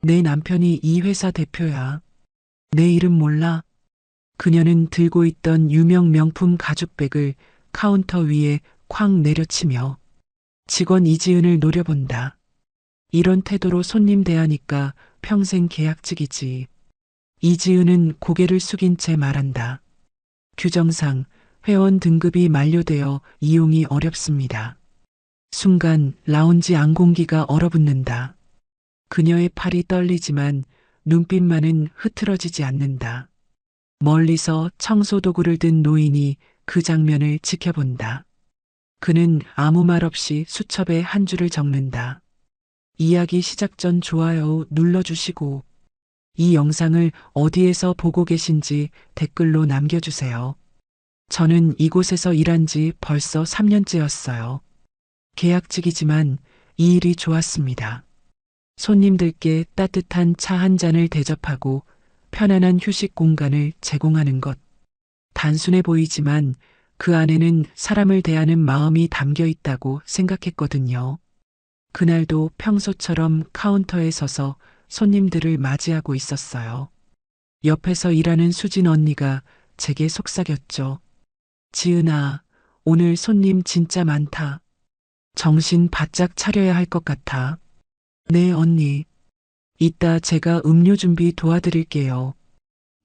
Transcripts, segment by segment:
내 남편이 이 회사 대표야. 내 이름 몰라? 그녀는 들고 있던 유명 명품 가죽백을 카운터 위에 쾅 내려치며 직원 이지은을 노려본다. 이런 태도로 손님 대하니까 평생 계약직이지. 이지은은 고개를 숙인 채 말한다. 규정상 회원 등급이 만료되어 이용이 어렵습니다. 순간 라운지 안공기가 얼어붙는다. 그녀의 팔이 떨리지만 눈빛만은 흐트러지지 않는다. 멀리서 청소도구를 든 노인이 그 장면을 지켜본다. 그는 아무 말 없이 수첩에 한 줄을 적는다. 이야기 시작 전 좋아요 눌러주시고 이 영상을 어디에서 보고 계신지 댓글로 남겨주세요. 저는 이곳에서 일한 지 벌써 3년째였어요. 계약직이지만 이 일이 좋았습니다. 손님들께 따뜻한 차 한 잔을 대접하고 편안한 휴식 공간을 제공하는 것. 단순해 보이지만 그 안에는 사람을 대하는 마음이 담겨 있다고 생각했거든요. 그날도 평소처럼 카운터에 서서 손님들을 맞이하고 있었어요. 옆에서 일하는 수진 언니가 제게 속삭였죠. 지은아, 오늘 손님 진짜 많다. 정신 바짝 차려야 할 것 같아. 네, 언니. 이따 제가 음료 준비 도와드릴게요.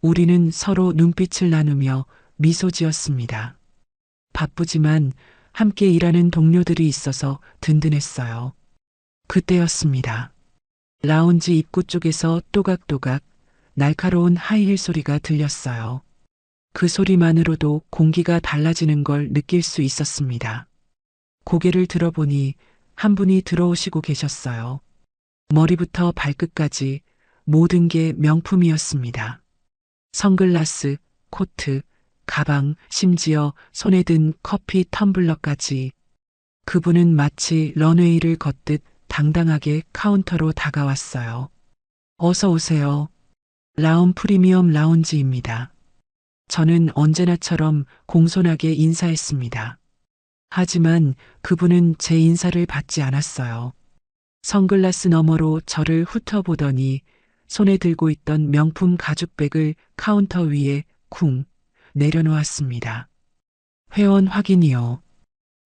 우리는 서로 눈빛을 나누며 미소 지었습니다. 바쁘지만 함께 일하는 동료들이 있어서 든든했어요. 그때였습니다. 라운지 입구 쪽에서 또각또각 날카로운 하이힐 소리가 들렸어요. 그 소리만으로도 공기가 달라지는 걸 느낄 수 있었습니다. 고개를 들어보니 한 분이 들어오시고 계셨어요. 머리부터 발끝까지 모든 게 명품이었습니다. 선글라스, 코트, 가방, 심지어 손에 든 커피 텀블러까지. 그분은 마치 런웨이를 걷듯 당당하게 카운터로 다가왔어요. 어서 오세요. 라운 프리미엄 라운지입니다. 저는 언제나처럼 공손하게 인사했습니다. 하지만 그분은 제 인사를 받지 않았어요. 선글라스 너머로 저를 훑어보더니 손에 들고 있던 명품 가죽백을 카운터 위에 쿵 내려놓았습니다. 회원 확인이요.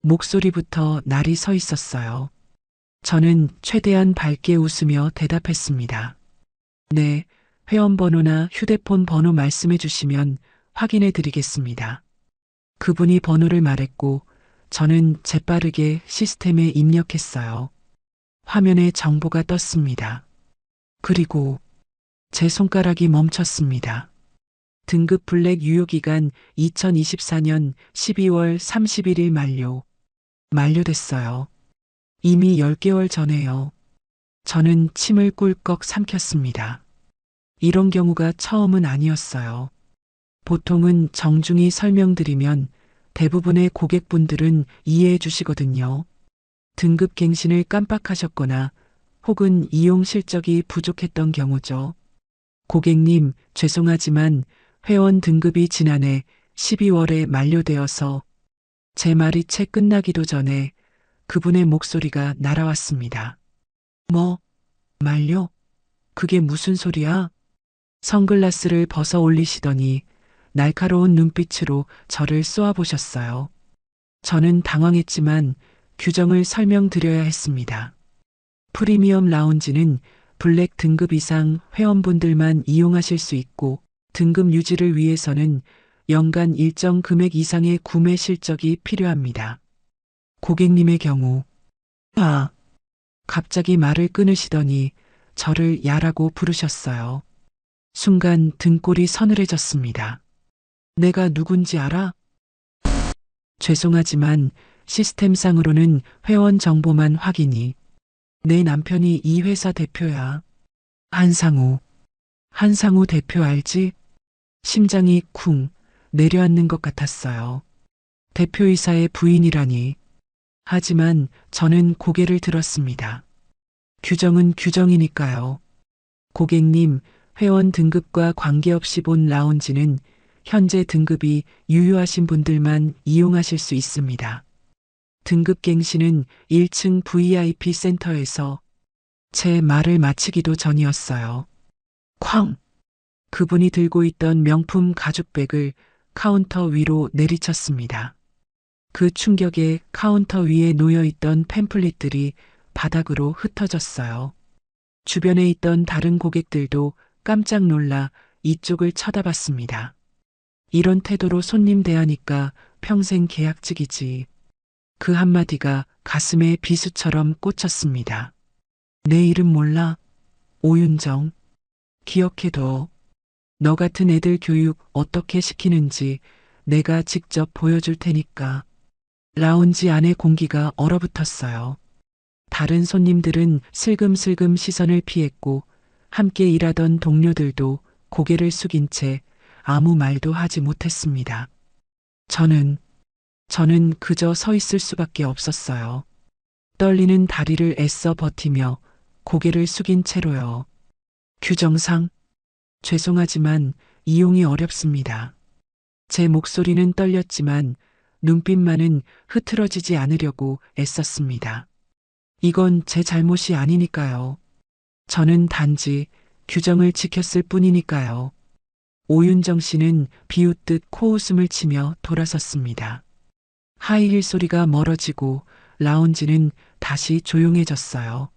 목소리부터 날이 서 있었어요. 저는 최대한 밝게 웃으며 대답했습니다. 네, 회원 번호나 휴대폰 번호 말씀해 주시면 확인해 드리겠습니다. 그분이 번호를 말했고 저는 재빠르게 시스템에 입력했어요. 화면에 정보가 떴습니다. 그리고 제 손가락이 멈췄습니다. 등급 블랙 유효기간 2024년 12월 31일 만료. 만료됐어요. 이미 10개월 전에요. 저는 침을 꿀꺽 삼켰습니다. 이런 경우가 처음은 아니었어요. 보통은 정중히 설명드리면 대부분의 고객분들은 이해해 주시거든요. 등급 갱신을 깜빡하셨거나 혹은 이용 실적이 부족했던 경우죠. 고객님, 죄송하지만 회원 등급이 지난해 12월에 만료되어서 제 말이 채 끝나기도 전에 그분의 목소리가 날아왔습니다. 뭐? 만료? 그게 무슨 소리야? 선글라스를 벗어 올리시더니 날카로운 눈빛으로 저를 쏘아보셨어요. 저는 당황했지만 규정을 설명드려야 했습니다. 프리미엄 라운지는 블랙 등급 이상 회원분들만 이용하실 수 있고 등급 유지를 위해서는 연간 일정 금액 이상의 구매 실적이 필요합니다. 고객님의 경우, 갑자기 말을 끊으시더니 저를 야라고 부르셨어요. 순간 등골이 서늘해졌습니다. 내가 누군지 알아? 죄송하지만 시스템상으로는 회원 정보만 확인이. 내 남편이 이 회사 대표야. 한상우. 한상우 대표 알지? 심장이 쿵 내려앉는 것 같았어요. 대표이사의 부인이라니. 하지만 저는 고개를 들었습니다. 규정은 규정이니까요. 고객님, 회원 등급과 관계없이 본 라운지는 현재 등급이 유효하신 분들만 이용하실 수 있습니다. 등급 갱신은 1층 VIP 센터에서 제 말을 마치기도 전이었어요. 쾅! 그분이 들고 있던 명품 가죽백을 카운터 위로 내리쳤습니다. 그 충격에 카운터 위에 놓여있던 팸플릿들이 바닥으로 흩어졌어요. 주변에 있던 다른 고객들도 깜짝 놀라 이쪽을 쳐다봤습니다. 이런 태도로 손님 대하니까 평생 계약직이지. 그 한마디가 가슴에 비수처럼 꽂혔습니다. 내 이름 몰라? 오윤정. 기억해둬. 너 같은 애들 교육 어떻게 시키는지 내가 직접 보여줄 테니까. 라운지 안의 공기가 얼어붙었어요. 다른 손님들은 슬금슬금 시선을 피했고 함께 일하던 동료들도 고개를 숙인 채 아무 말도 하지 못했습니다. 저는 그저 서 있을 수밖에 없었어요. 떨리는 다리를 애써 버티며 고개를 숙인 채로요. 규정상 죄송하지만 이용이 어렵습니다. 제 목소리는 떨렸지만 눈빛만은 흐트러지지 않으려고 애썼습니다. 이건 제 잘못이 아니니까요. 저는 단지 규정을 지켰을 뿐이니까요. 오윤정 씨는 비웃듯 코웃음을 치며 돌아섰습니다. 하이힐 소리가 멀어지고 라운지는 다시 조용해졌어요.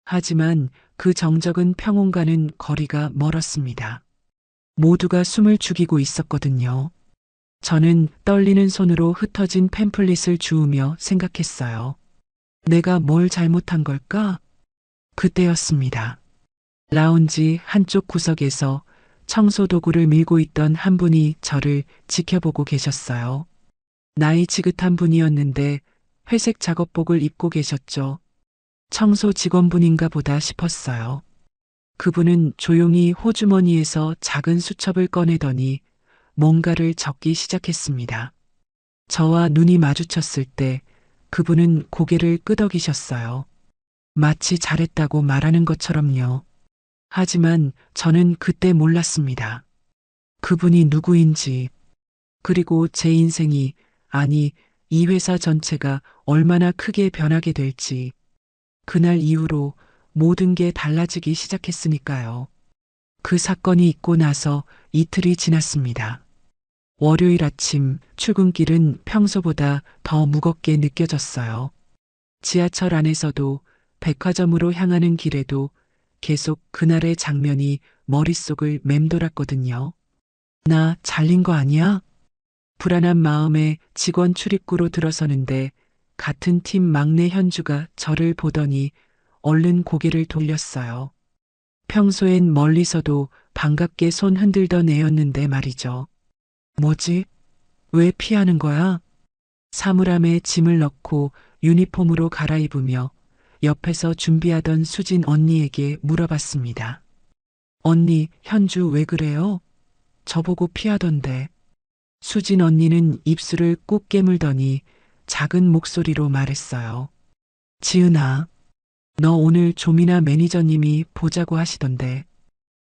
하지만 그 정적은 평온과는 거리가 멀었습니다. 모두가 숨을 죽이고 있었거든요. 저는 떨리는 손으로 흩어진 팸플릿을 주우며 생각했어요. 내가 뭘 잘못한 걸까? 그때였습니다. 라운지 한쪽 구석에서 청소 도구를 밀고 있던 한 분이 저를 지켜보고 계셨어요. 나이 지긋한 분이었는데 회색 작업복을 입고 계셨죠. 청소 직원분인가 보다 싶었어요. 그분은 조용히 호주머니에서 작은 수첩을 꺼내더니 뭔가를 적기 시작했습니다. 저와 눈이 마주쳤을 때 그분은 고개를 끄덕이셨어요. 마치 잘했다고 말하는 것처럼요. 하지만 저는 그때 몰랐습니다. 그분이 누구인지, 그리고 제 인생이, 아니, 이 회사 전체가 얼마나 크게 변하게 될지. 그날 이후로 모든 게 달라지기 시작했으니까요. 그 사건이 있고 나서 이틀이 지났습니다. 월요일 아침 출근길은 평소보다 더 무겁게 느껴졌어요. 지하철 안에서도 백화점으로 향하는 길에도 계속 그날의 장면이 머릿속을 맴돌았거든요. 나 잘린 거 아니야? 불안한 마음에 직원 출입구로 들어서는데 같은 팀 막내 현주가 저를 보더니 얼른 고개를 돌렸어요. 평소엔 멀리서도 반갑게 손 흔들던 애였는데 말이죠. 뭐지? 왜 피하는 거야? 사물함에 짐을 넣고 유니폼으로 갈아입으며 옆에서 준비하던 수진 언니에게 물어봤습니다. 언니, 현주 왜 그래요? 저보고 피하던데. 수진 언니는 입술을 꾹 깨물더니 작은 목소리로 말했어요. 지은아, 너 오늘 조미나 매니저님이 보자고 하시던데.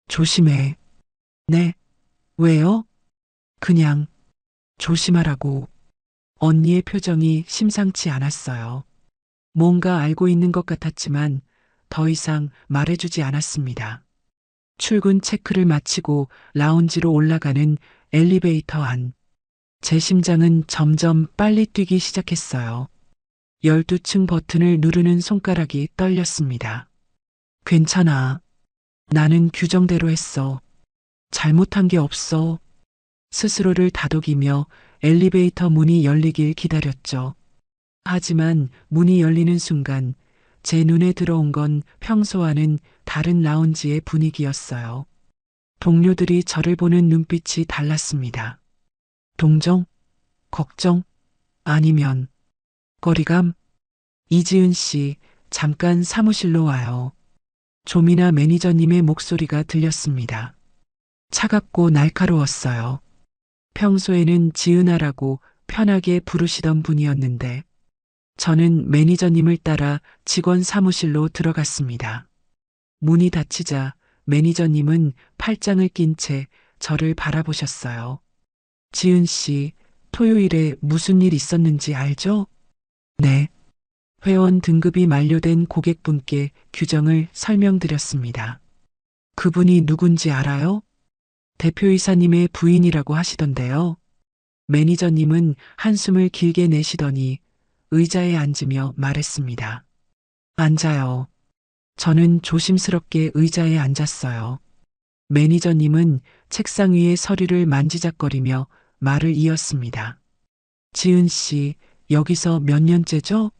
조심해. 네, 왜요? 그냥 조심하라고. 언니의 표정이 심상치 않았어요. 뭔가 알고 있는 것 같았지만 더 이상 말해주지 않았습니다. 출근 체크를 마치고 라운지로 올라가는 엘리베이터 안. 제 심장은 점점 빨리 뛰기 시작했어요. 12층 버튼을 누르는 손가락이 떨렸습니다. 괜찮아. 나는 규정대로 했어. 잘못한 게 없어. 스스로를 다독이며 엘리베이터 문이 열리길 기다렸죠. 하지만 문이 열리는 순간 제 눈에 들어온 건 평소와는 다른 라운지의 분위기였어요. 동료들이 저를 보는 눈빛이 달랐습니다. 동정? 걱정? 아니면 거리감? 이지은 씨, 잠깐 사무실로 와요. 조미나 매니저님의 목소리가 들렸습니다. 차갑고 날카로웠어요. 평소에는 지은아라고 편하게 부르시던 분이었는데 저는 매니저님을 따라 직원 사무실로 들어갔습니다. 문이 닫히자 매니저님은 팔짱을 낀 채 저를 바라보셨어요. 지은 씨, 토요일에 무슨 일 있었는지 알죠? 네. 회원 등급이 만료된 고객분께 규정을 설명드렸습니다. 그분이 누군지 알아요? 대표이사님의 부인이라고 하시던데요. 매니저님은 한숨을 길게 내쉬더니 의자에 앉으며 말했습니다. 앉아요. 저는 조심스럽게 의자에 앉았어요. 매니저님은 책상 위의 서류를 만지작거리며 말을 이었습니다. 지은 씨, 여기서 몇 년째죠?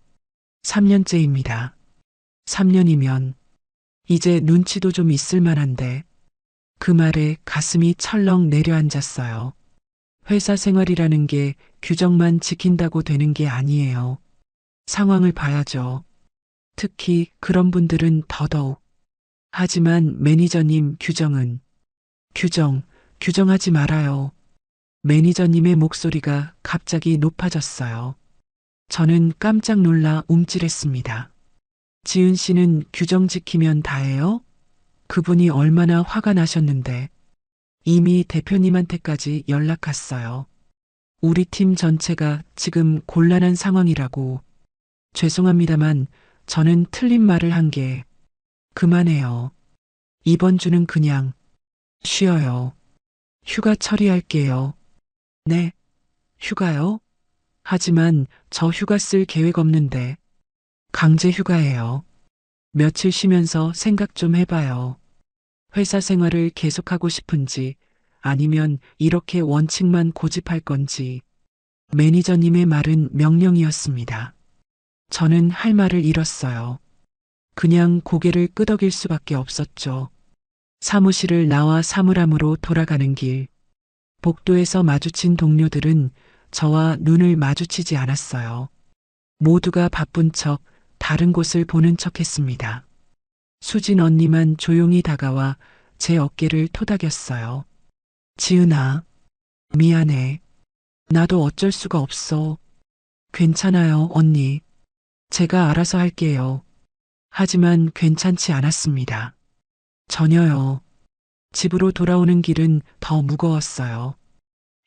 3년째입니다. 3년이면 이제 눈치도 좀 있을 만한데. 그 말에 가슴이 철렁 내려앉았어요. 회사 생활이라는 게 규정만 지킨다고 되는 게 아니에요. 상황을 봐야죠. 특히 그런 분들은 더더욱. 하지만 매니저님, 규정하지 말아요. 매니저님의 목소리가 갑자기 높아졌어요. 저는 깜짝 놀라 움찔했습니다. 지은 씨는 규정 지키면 다해요? 그분이 얼마나 화가 나셨는데. 이미 대표님한테까지 연락 갔어요. 우리 팀 전체가 지금 곤란한 상황이라고. 죄송합니다만 저는 틀린 말을 한 게. 그만해요. 이번 주는 그냥 쉬어요. 휴가 처리할게요. 네, 휴가요? 하지만 저 휴가 쓸 계획 없는데. 강제 휴가예요. 며칠 쉬면서 생각 좀 해봐요. 회사 생활을 계속하고 싶은지 아니면 이렇게 원칙만 고집할 건지. 매니저님의 말은 명령이었습니다. 저는 할 말을 잃었어요. 그냥 고개를 끄덕일 수밖에 없었죠. 사무실을 나와 사물함으로 돌아가는 길. 복도에서 마주친 동료들은 저와 눈을 마주치지 않았어요. 모두가 바쁜 척 다른 곳을 보는 척 했습니다. 수진 언니만 조용히 다가와 제 어깨를 토닥였어요. 지은아, 미안해. 나도 어쩔 수가 없어. 괜찮아요, 언니. 제가 알아서 할게요. 하지만 괜찮지 않았습니다. 전혀요. 집으로 돌아오는 길은 더 무거웠어요.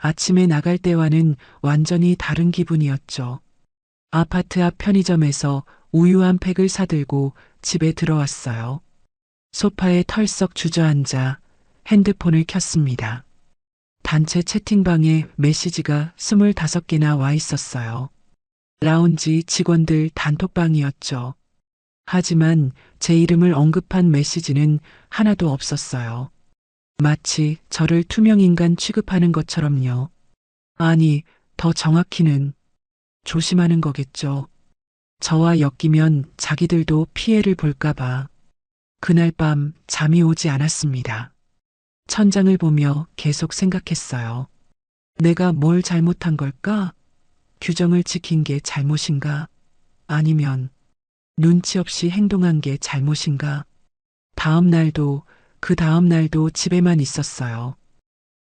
아침에 나갈 때와는 완전히 다른 기분이었죠. 아파트 앞 편의점에서 우유 한 팩을 사들고 집에 들어왔어요. 소파에 털썩 주저앉아 핸드폰을 켰습니다. 단체 채팅방에 메시지가 25개나 와 있었어요. 라운지 직원들 단톡방이었죠. 하지만 제 이름을 언급한 메시지는 하나도 없었어요. 마치 저를 투명인간 취급하는 것처럼요. 아니, 더 정확히는 조심하는 거겠죠. 저와 엮이면 자기들도 피해를 볼까봐. 그날 밤 잠이 오지 않았습니다. 천장을 보며 계속 생각했어요. 내가 뭘 잘못한 걸까? 규정을 지킨 게 잘못인가? 아니면 눈치 없이 행동한 게 잘못인가? 다음 날도 그 다음 날도 집에만 있었어요.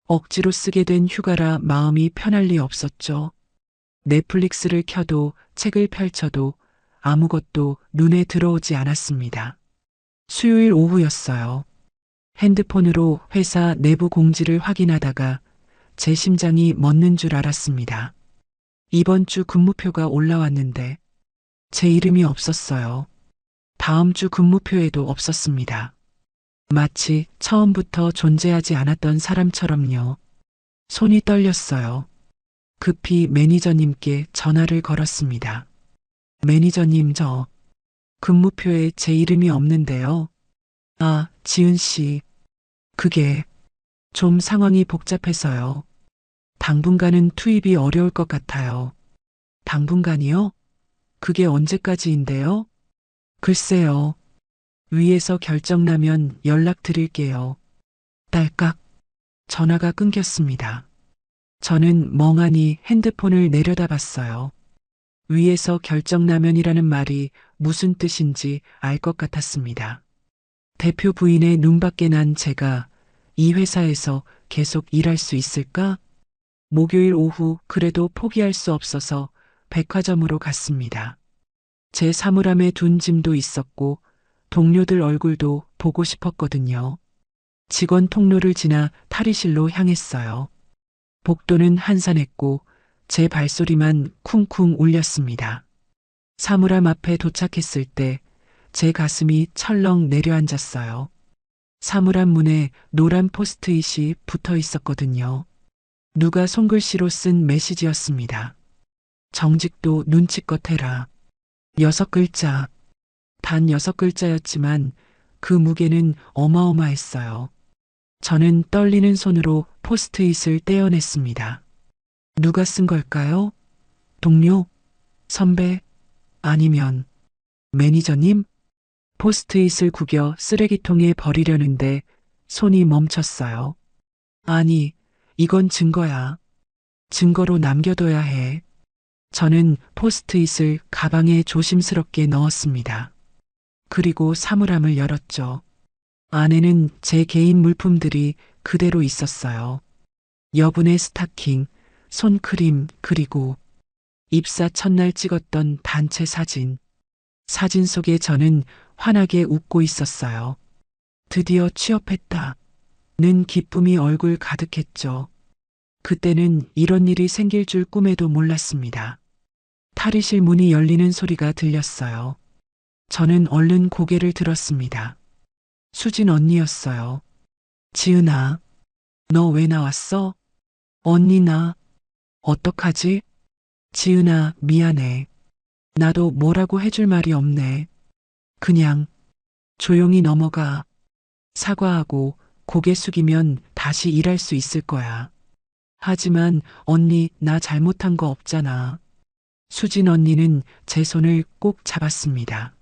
억지로 쓰게 된 휴가라 마음이 편할 리 없었죠. 넷플릭스를 켜도 책을 펼쳐도 아무것도 눈에 들어오지 않았습니다. 수요일 오후였어요. 핸드폰으로 회사 내부 공지를 확인하다가 제 심장이 멎는 줄 알았습니다. 이번 주 근무표가 올라왔는데 제 이름이 없었어요. 다음 주 근무표에도 없었습니다. 마치 처음부터 존재하지 않았던 사람처럼요. 손이 떨렸어요. 급히 매니저님께 전화를 걸었습니다. 매니저님, 저 근무표에 제 이름이 없는데요. 아, 지은 씨. 그게 좀 상황이 복잡해서요. 당분간은 투입이 어려울 것 같아요. 당분간이요? 그게 언제까지인데요? 글쎄요. 위에서 결정 나면 연락드릴게요. 딸깍. 전화가 끊겼습니다. 저는 멍하니 핸드폰을 내려다봤어요. 위에서 결정 나면이라는 말이 무슨 뜻인지 알 것 같았습니다. 대표 부인의 눈밖에 난 제가 이 회사에서 계속 일할 수 있을까? 목요일 오후 그래도 포기할 수 없어서 백화점으로 갔습니다. 제 사물함에 둔 짐도 있었고 동료들 얼굴도 보고 싶었거든요. 직원 통로를 지나 탈의실로 향했어요. 복도는 한산했고 제 발소리만 쿵쿵 울렸습니다. 사물함 앞에 도착했을 때 제 가슴이 철렁 내려앉았어요. 사물함 문에 노란 포스트잇이 붙어 있었거든요. 누가 손글씨로 쓴 메시지였습니다. 정직도 눈치껏 해라. 6글자. 단 6글자였지만 그 무게는 어마어마했어요. 저는 떨리는 손으로 포스트잇을 떼어냈습니다. 누가 쓴 걸까요? 동료? 선배? 아니면 매니저님? 포스트잇을 구겨 쓰레기통에 버리려는데 손이 멈췄어요. 아니, 이건 증거야. 증거로 남겨둬야 해. 저는 포스트잇을 가방에 조심스럽게 넣었습니다. 그리고 사물함을 열었죠. 안에는 제 개인 물품들이 그대로 있었어요. 여분의 스타킹, 손크림, 그리고 입사 첫날 찍었던 단체 사진. 사진 속에 저는 환하게 웃고 있었어요. 드디어 취업했다. 는 기쁨이 얼굴 가득했죠. 그때는 이런 일이 생길 줄 꿈에도 몰랐습니다. 탈의실 문이 열리는 소리가 들렸어요. 저는 얼른 고개를 들었습니다. 수진 언니였어요. 지은아, 너 왜 나왔어? 언니 나, 어떡하지? 지은아, 미안해. 나도 뭐라고 해줄 말이 없네. 그냥 조용히 넘어가. 사과하고 고개 숙이면 다시 일할 수 있을 거야. 하지만 언니, 나 잘못한 거 없잖아. 수진 언니는 제 손을 꼭 잡았습니다.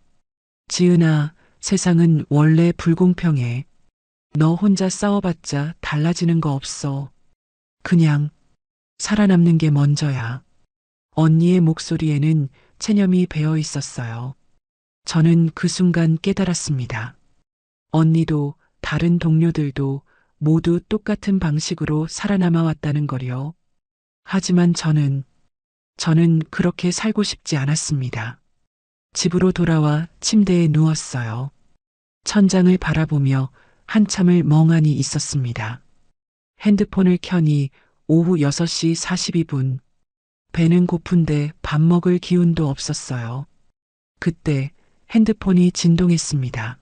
지은아, 세상은 원래 불공평해. 너 혼자 싸워봤자 달라지는 거 없어. 그냥 살아남는 게 먼저야. 언니의 목소리에는 체념이 배어 있었어요. 저는 그 순간 깨달았습니다. 언니도 다른 동료들도 모두 똑같은 방식으로 살아남아 왔다는 거요. 하지만 저는 그렇게 살고 싶지 않았습니다. 집으로 돌아와 침대에 누웠어요. 천장을 바라보며 한참을 멍하니 있었습니다. 핸드폰을 켜니 오후 6시 42분. 배는 고픈데 밥 먹을 기운도 없었어요. 그때 핸드폰이 진동했습니다.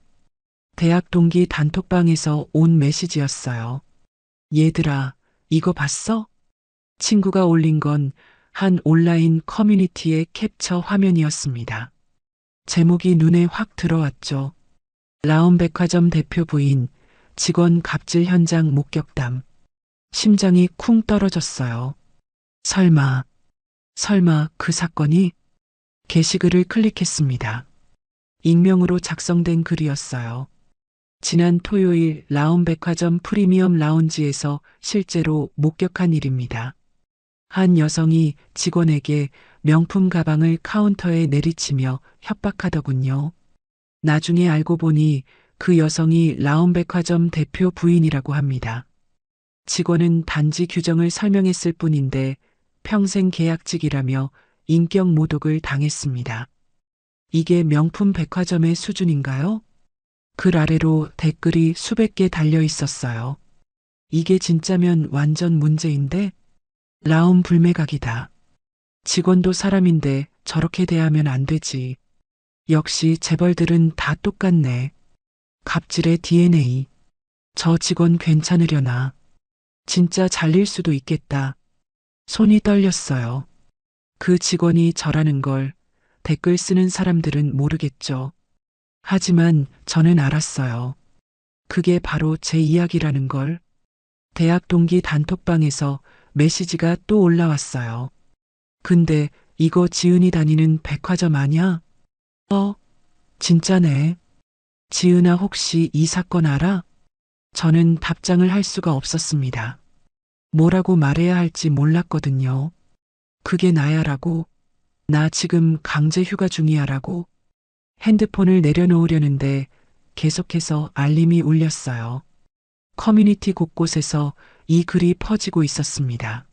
대학 동기 단톡방에서 온 메시지였어요. 얘들아, 이거 봤어? 친구가 올린 건 한 온라인 커뮤니티의 캡처 화면이었습니다. 제목이 눈에 확 들어왔죠. 라온백화점 대표 부인, 직원 갑질 현장 목격담. 심장이 쿵 떨어졌어요. 설마 그 사건이? 게시글을 클릭했습니다. 익명으로 작성된 글이었어요. 지난 토요일 라온백화점 프리미엄 라운지에서 실제로 목격한 일입니다. 한 여성이 직원에게 명품 가방을 카운터에 내리치며 협박하더군요. 나중에 알고 보니 그 여성이 라온백화점 대표 부인이라고 합니다. 직원은 단지 규정을 설명했을 뿐인데 평생 계약직이라며 인격 모독을 당했습니다. 이게 명품 백화점의 수준인가요? 글 아래로 댓글이 수백 개 달려 있었어요. 이게 진짜면 완전 문제인데? 라온 불매각이다. 직원도 사람인데 저렇게 대하면 안 되지. 역시 재벌들은 다 똑같네. 갑질의 DNA. 저 직원 괜찮으려나. 진짜 잘릴 수도 있겠다. 손이 떨렸어요. 그 직원이 저라는 걸 댓글 쓰는 사람들은 모르겠죠. 하지만 저는 알았어요. 그게 바로 제 이야기라는 걸. 대학 동기 단톡방에서 메시지가 또 올라왔어요. 근데 이거 지은이 다니는 백화점 아냐? 진짜네. 지은아 혹시 이 사건 알아? 저는 답장을 할 수가 없었습니다. 뭐라고 말해야 할지 몰랐거든요. 그게 나야라고. 나 지금 강제 휴가 중이야라고. 핸드폰을 내려놓으려는데 계속해서 알림이 울렸어요. 커뮤니티 곳곳에서 이 글이 퍼지고 있었습니다.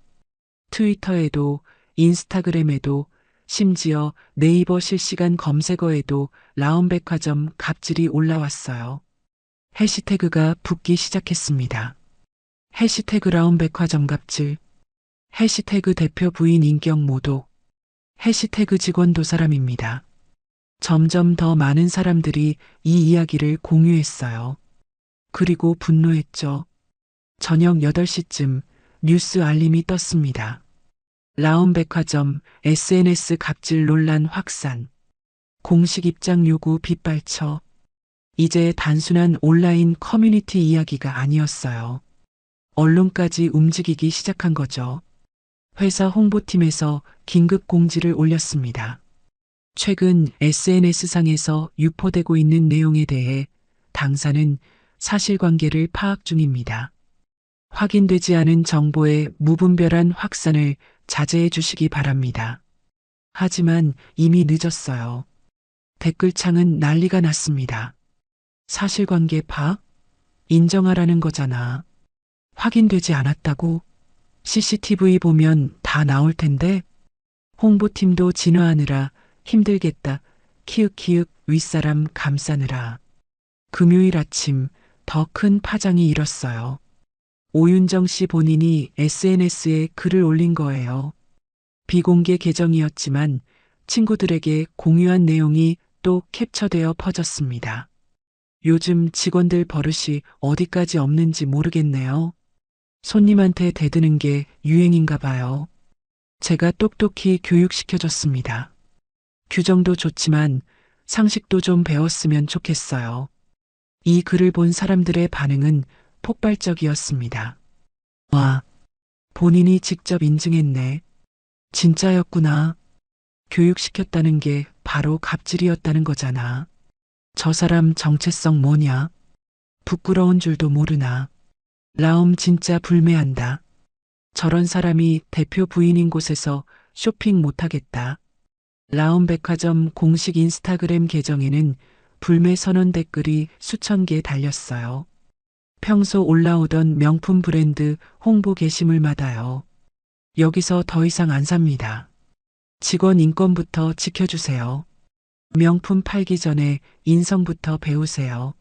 트위터에도 인스타그램에도 심지어 네이버 실시간 검색어에도 라온백화점 갑질이 올라왔어요. 해시태그가 붙기 시작했습니다. 해시태그 라온백화점 갑질, 해시태그 대표 부인 인격 모독, 해시태그 직원도 사람입니다. 점점 더 많은 사람들이 이 이야기를 공유했어요. 그리고 분노했죠. 저녁 8시쯤 뉴스 알림이 떴습니다. 라온백화점 SNS 갑질 논란 확산. 공식 입장 요구 빗발쳐. 이제 단순한 온라인 커뮤니티 이야기가 아니었어요. 언론까지 움직이기 시작한 거죠. 회사 홍보팀에서 긴급 공지를 올렸습니다. 최근 SNS상에서 유포되고 있는 내용에 대해 당사는 사실관계를 파악 중입니다. 확인되지 않은 정보의 무분별한 확산을 자제해 주시기 바랍니다. 하지만 이미 늦었어요. 댓글창은 난리가 났습니다. 사실관계 파악? 인정하라는 거잖아. 확인되지 않았다고? CCTV 보면 다 나올 텐데? 홍보팀도 진화하느라 힘들겠다. 키읔키읔 윗사람 감싸느라. 금요일 아침 더 큰 파장이 일었어요. 오윤정 씨 본인이 SNS에 글을 올린 거예요. 비공개 계정이었지만 친구들에게 공유한 내용이 또 캡처되어 퍼졌습니다. 요즘 직원들 버릇이 어디까지 없는지 모르겠네요. 손님한테 대드는 게 유행인가 봐요. 제가 똑똑히 교육시켜줬습니다. 규정도 좋지만 상식도 좀 배웠으면 좋겠어요. 이 글을 본 사람들의 반응은 폭발적이었습니다. 와, 본인이 직접 인증했네. 진짜였구나. 교육시켰다는 게 바로 갑질이었다는 거잖아. 저 사람 정체성 뭐냐? 부끄러운 줄도 모르나. 라옴 진짜 불매한다. 저런 사람이 대표 부인인 곳에서 쇼핑 못하겠다. 라옴 백화점 공식 인스타그램 계정에는 불매 선언 댓글이 수천 개 달렸어요. 평소 올라오던 명품 브랜드 홍보 게시물마다요. 여기서 더 이상 안 삽니다. 직원 인권부터 지켜주세요. 명품 팔기 전에 인성부터 배우세요.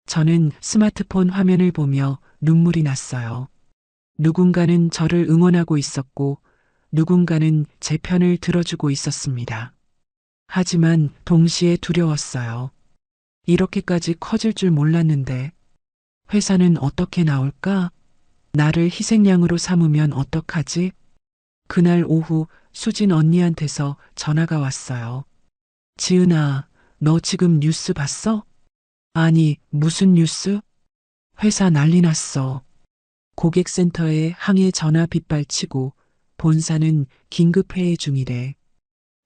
저는 스마트폰 화면을 보며 눈물이 났어요. 누군가는 저를 응원하고 있었고 누군가는 제 편을 들어주고 있었습니다. 하지만 동시에 두려웠어요. 이렇게까지 커질 줄 몰랐는데 회사는 어떻게 나올까? 나를 희생양으로 삼으면 어떡하지? 그날 오후 수진 언니한테서 전화가 왔어요. 지은아, 너 지금 뉴스 봤어? 아니, 무슨 뉴스? 회사 난리 났어. 고객센터에 항해 전화 빗발치고 본사는 긴급회의 중이래.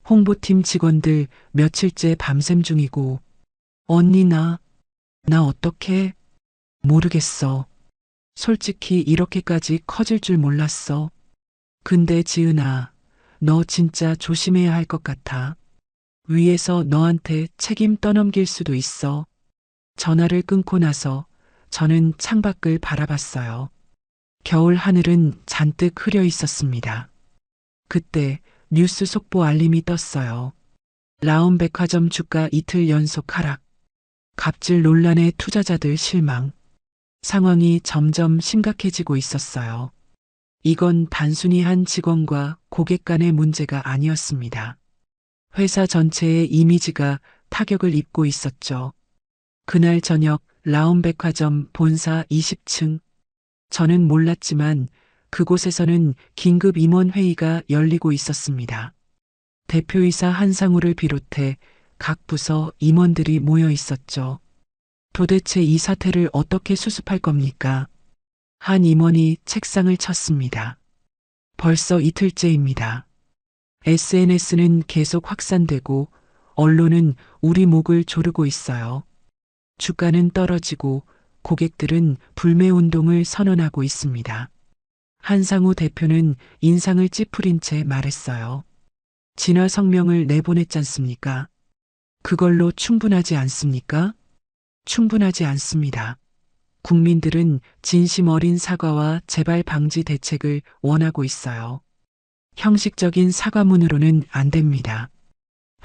홍보팀 직원들 며칠째 밤샘 중이고. 언니 나 어떡해? 모르겠어. 솔직히 이렇게까지 커질 줄 몰랐어. 근데 지은아, 너 진짜 조심해야 할 것 같아. 위에서 너한테 책임 떠넘길 수도 있어. 전화를 끊고 나서 저는 창밖을 바라봤어요. 겨울 하늘은 잔뜩 흐려 있었습니다. 그때 뉴스 속보 알림이 떴어요. 라온 백화점 주가 이틀 연속 하락. 갑질 논란에 투자자들 실망. 상황이 점점 심각해지고 있었어요. 이건 단순히 한 직원과 고객 간의 문제가 아니었습니다. 회사 전체의 이미지가 타격을 입고 있었죠. 그날 저녁 라온 백화점 본사 20층. 저는 몰랐지만 그곳에서는 긴급 임원회의가 열리고 있었습니다. 대표이사 한상우를 비롯해 각 부서 임원들이 모여 있었죠. 도대체 이 사태를 어떻게 수습할 겁니까? 한 임원이 책상을 쳤습니다. 벌써 이틀째입니다. SNS는 계속 확산되고 언론은 우리 목을 조르고 있어요. 주가는 떨어지고 고객들은 불매운동을 선언하고 있습니다. 한상우 대표는 인상을 찌푸린 채 말했어요. 진화 성명을 내보냈잖습니까? 그걸로 충분하지 않습니까? 충분하지 않습니다. 국민들은 진심 어린 사과와 재발 방지 대책을 원하고 있어요. 형식적인 사과문으로는 안 됩니다.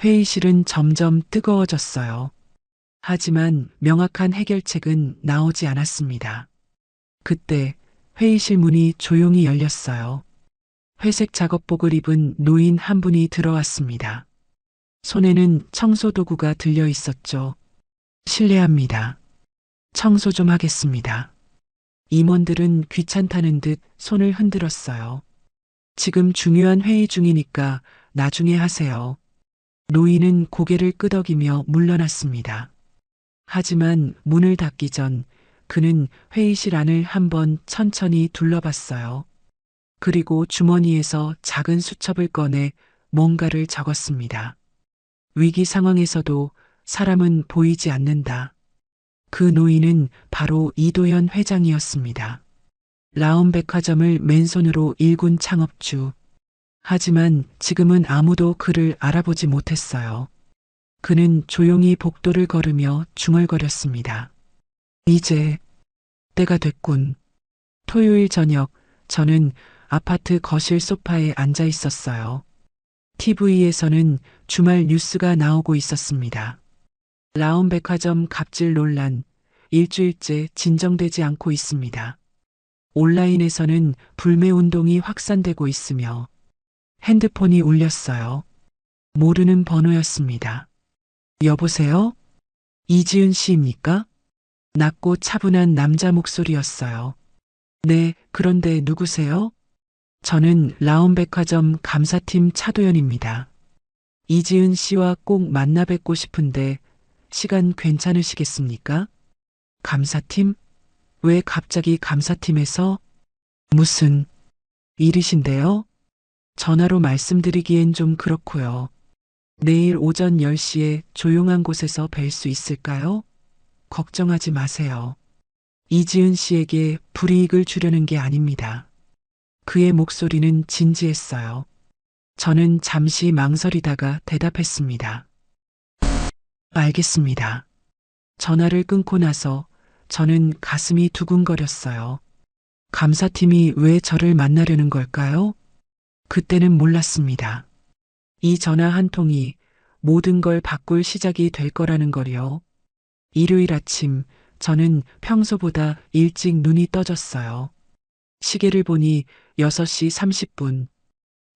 회의실은 점점 뜨거워졌어요. 하지만 명확한 해결책은 나오지 않았습니다. 그때 회의실 문이 조용히 열렸어요. 회색 작업복을 입은 노인 한 분이 들어왔습니다. 손에는 청소도구가 들려 있었죠. 실례합니다. 청소 좀 하겠습니다. 임원들은 귀찮다는 듯 손을 흔들었어요. 지금 중요한 회의 중이니까 나중에 하세요. 노인은 고개를 끄덕이며 물러났습니다. 하지만 문을 닫기 전 그는 회의실 안을 한번 천천히 둘러봤어요. 그리고 주머니에서 작은 수첩을 꺼내 뭔가를 적었습니다. 위기 상황에서도 사람은 보이지 않는다. 그 노인은 바로 이도현 회장이었습니다. 라온백화점을 맨손으로 일군 창업주. 하지만 지금은 아무도 그를 알아보지 못했어요. 그는 조용히 복도를 걸으며 중얼거렸습니다. 이제 때가 됐군. 토요일 저녁 저는 아파트 거실 소파에 앉아 있었어요. TV에서는 주말 뉴스가 나오고 있었습니다. 라온백화점 갑질 논란, 일주일째 진정되지 않고 있습니다. 온라인에서는 불매운동이 확산되고 있으며 핸드폰이 울렸어요. 모르는 번호였습니다. 여보세요? 이지은 씨입니까? 낮고 차분한 남자 목소리였어요. 네, 그런데 누구세요? 저는 라온백화점 감사팀 차도연입니다. 이지은 씨와 꼭 만나 뵙고 싶은데 시간 괜찮으시겠습니까? 감사팀? 왜 갑자기 감사팀에서? 무슨 일이신데요? 전화로 말씀드리기엔 좀 그렇고요. 내일 오전 10시에 조용한 곳에서 뵐 수 있을까요? 걱정하지 마세요. 이지은 씨에게 불이익을 주려는 게 아닙니다. 그의 목소리는 진지했어요. 저는 잠시 망설이다가 대답했습니다. 알겠습니다. 전화를 끊고 나서 저는 가슴이 두근거렸어요. 감사팀이 왜 저를 만나려는 걸까요? 그때는 몰랐습니다. 이 전화 한 통이 모든 걸 바꿀 시작이 될 거라는 걸요. 일요일 아침 저는 평소보다 일찍 눈이 떠졌어요. 시계를 보니 6시 30분.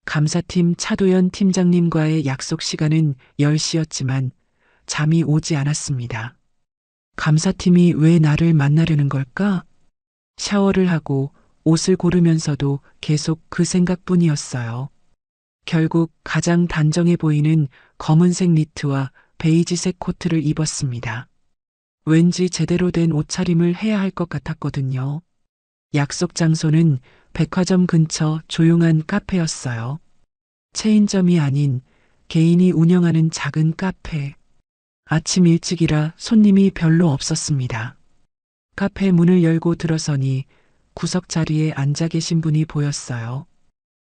감사팀 차도연 팀장님과의 약속 시간은 10시였지만 잠이 오지 않았습니다. 감사팀이 왜 나를 만나려는 걸까? 샤워를 하고 옷을 고르면서도 계속 그 생각뿐이었어요. 결국 가장 단정해 보이는 검은색 니트와 베이지색 코트를 입었습니다. 왠지 제대로 된 옷차림을 해야 할 것 같았거든요. 약속 장소는 백화점 근처 조용한 카페였어요. 체인점이 아닌 개인이 운영하는 작은 카페. 아침 일찍이라 손님이 별로 없었습니다. 카페 문을 열고 들어서니 구석 자리에 앉아 계신 분이 보였어요.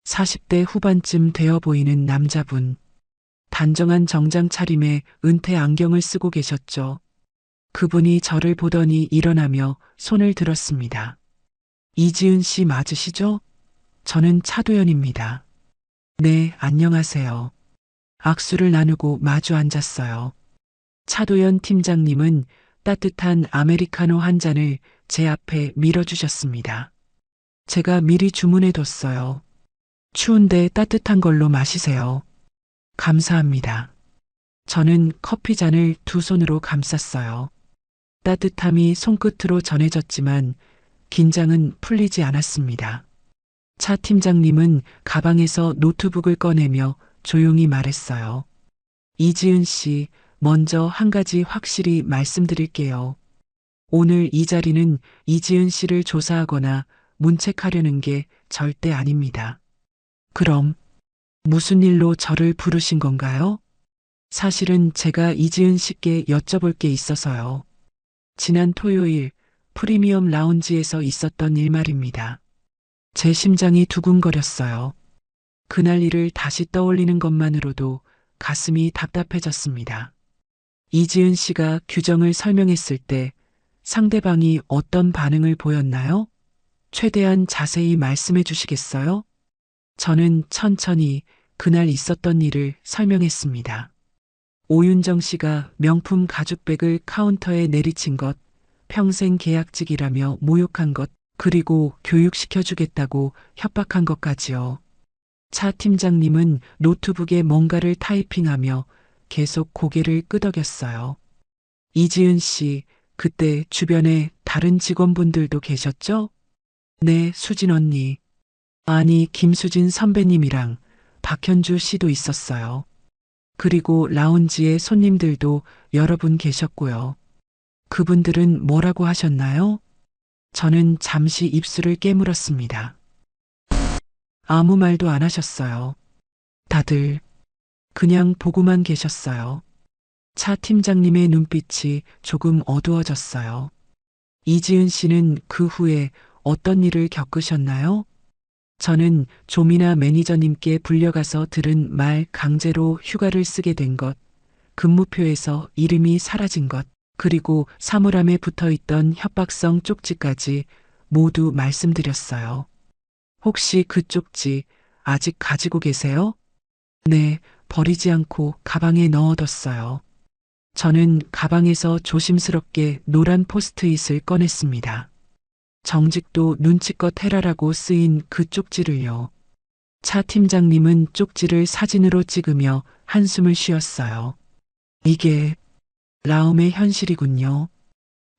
40대 후반쯤 되어 보이는 남자분. 단정한 정장 차림에 은퇴 안경을 쓰고 계셨죠. 그분이 저를 보더니 일어나며 손을 들었습니다. 이지은 씨 맞으시죠? 저는 차도연입니다. 네, 안녕하세요. 악수를 나누고 마주 앉았어요. 차도연 팀장님은 따뜻한 아메리카노 한 잔을 제 앞에 밀어주셨습니다. 제가 미리 주문해뒀어요. 추운데 따뜻한 걸로 마시세요. 감사합니다. 저는 커피 잔을 두 손으로 감쌌어요. 따뜻함이 손끝으로 전해졌지만 긴장은 풀리지 않았습니다. 차 팀장님은 가방에서 노트북을 꺼내며 조용히 말했어요. 이지은 씨, 먼저 한 가지 확실히 말씀드릴게요. 오늘 이 자리는 이지은 씨를 조사하거나 문책하려는 게 절대 아닙니다. 그럼 무슨 일로 저를 부르신 건가요? 사실은 제가 이지은 씨께 여쭤볼 게 있어서요. 지난 토요일 프리미엄 라운지에서 있었던 일 말입니다. 제 심장이 두근거렸어요. 그날 일을 다시 떠올리는 것만으로도 가슴이 답답해졌습니다. 이지은 씨가 규정을 설명했을 때 상대방이 어떤 반응을 보였나요? 최대한 자세히 말씀해 주시겠어요? 저는 천천히 그날 있었던 일을 설명했습니다. 오윤정 씨가 명품 가죽백을 카운터에 내리친 것, 평생 계약직이라며 모욕한 것, 그리고 교육시켜주겠다고 협박한 것까지요. 차 팀장님은 노트북에 뭔가를 타이핑하며 계속 고개를 끄덕였어요. 이지은 씨, 그때 주변에 다른 직원분들도 계셨죠? 네, 수진 언니. 아니, 김수진 선배님이랑 박현주 씨도 있었어요. 그리고 라운지에 손님들도 여러 분 계셨고요. 그분들은 뭐라고 하셨나요? 저는 잠시 입술을 깨물었습니다. 아무 말도 안 하셨어요. 다들 그냥 보고만 계셨어요. 차 팀장님의 눈빛이 조금 어두워졌어요. 이지은 씨는 그 후에 어떤 일을 겪으셨나요? 저는 조미나 매니저님께 불려가서 들은 말 강제로 휴가를 쓰게 된 것, 근무표에서 이름이 사라진 것, 그리고 사물함에 붙어 있던 협박성 쪽지까지 모두 말씀드렸어요. 혹시 그 쪽지 아직 가지고 계세요? 네, 버리지 않고 가방에 넣어뒀어요. 저는 가방에서 조심스럽게 노란 포스트잇을 꺼냈습니다. 정직도 눈치껏 해라라고 쓰인 그 쪽지를요. 차 팀장님은 쪽지를 사진으로 찍으며 한숨을 쉬었어요. 이게 라움의 현실이군요.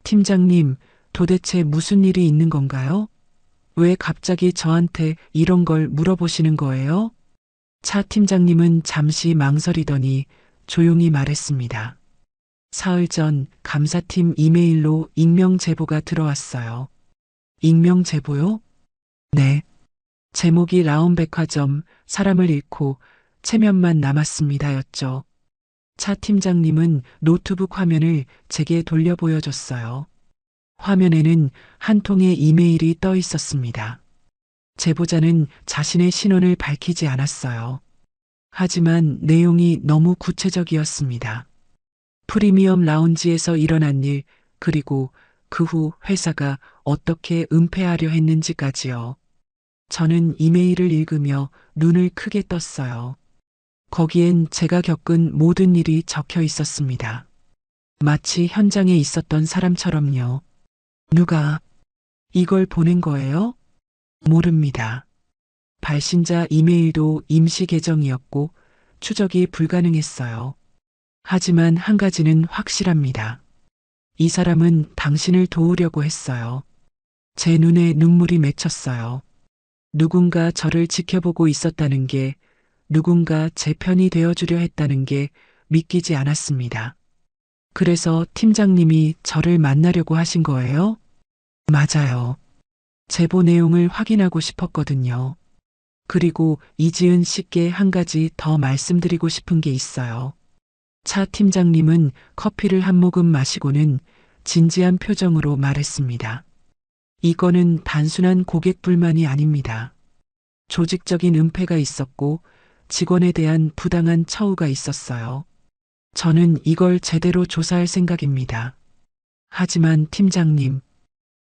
팀장님, 도대체 무슨 일이 있는 건가요? 왜 갑자기 저한테 이런 걸 물어보시는 거예요? 차 팀장님은 잠시 망설이더니 조용히 말했습니다. 사흘 전 감사팀 이메일로 익명 제보가 들어왔어요. 익명 제보요? 네. 제목이 라온백화점 사람을 잃고 체면만 남았습니다였죠. 차 팀장님은 노트북 화면을 제게 돌려 보여줬어요. 화면에는 한 통의 이메일이 떠 있었습니다. 제보자는 자신의 신원을 밝히지 않았어요. 하지만 내용이 너무 구체적이었습니다. 프리미엄 라운지에서 일어난 일, 그리고 그 후 회사가 어떻게 은폐하려 했는지까지요. 저는 이메일을 읽으며 눈을 크게 떴어요. 거기엔 제가 겪은 모든 일이 적혀 있었습니다. 마치 현장에 있었던 사람처럼요. 누가 이걸 보낸 거예요? 모릅니다. 발신자 이메일도 임시 계정이었고 추적이 불가능했어요. 하지만 한 가지는 확실합니다. 이 사람은 당신을 도우려고 했어요. 제 눈에 눈물이 맺혔어요. 누군가 저를 지켜보고 있었다는 게, 누군가 제 편이 되어주려 했다는 게 믿기지 않았습니다. 그래서 팀장님이 저를 만나려고 하신 거예요? 맞아요. 제보 내용을 확인하고 싶었거든요. 그리고 이지은 씨께 한 가지 더 말씀드리고 싶은 게 있어요. 차 팀장님은 커피를 한 모금 마시고는 진지한 표정으로 말했습니다. 이거는 단순한 고객 불만이 아닙니다. 조직적인 은폐가 있었고 직원에 대한 부당한 처우가 있었어요. 저는 이걸 제대로 조사할 생각입니다. 하지만 팀장님,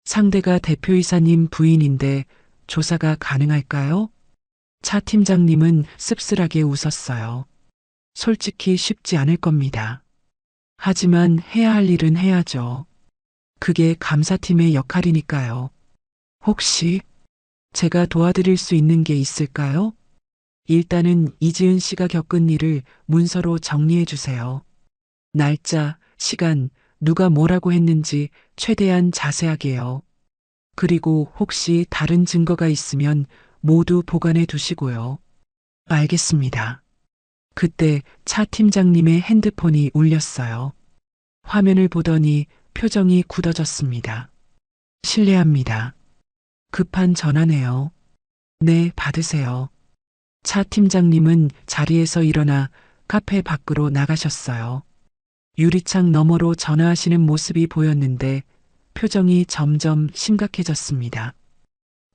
상대가 대표이사님 부인인데 조사가 가능할까요? 차 팀장님은 씁쓸하게 웃었어요. 솔직히 쉽지 않을 겁니다. 하지만 해야 할 일은 해야죠. 그게 감사팀의 역할이니까요. 혹시 제가 도와드릴 수 있는 게 있을까요? 일단은 이지은 씨가 겪은 일을 문서로 정리해 주세요. 날짜, 시간, 누가 뭐라고 했는지 최대한 자세하게요. 그리고 혹시 다른 증거가 있으면 모두 보관해 두시고요. 알겠습니다. 그때 차 팀장님의 핸드폰이 울렸어요. 화면을 보더니 표정이 굳어졌습니다. 실례합니다. 급한 전화네요. 네, 받으세요. 차 팀장님은 자리에서 일어나 카페 밖으로 나가셨어요. 유리창 너머로 전화하시는 모습이 보였는데 표정이 점점 심각해졌습니다.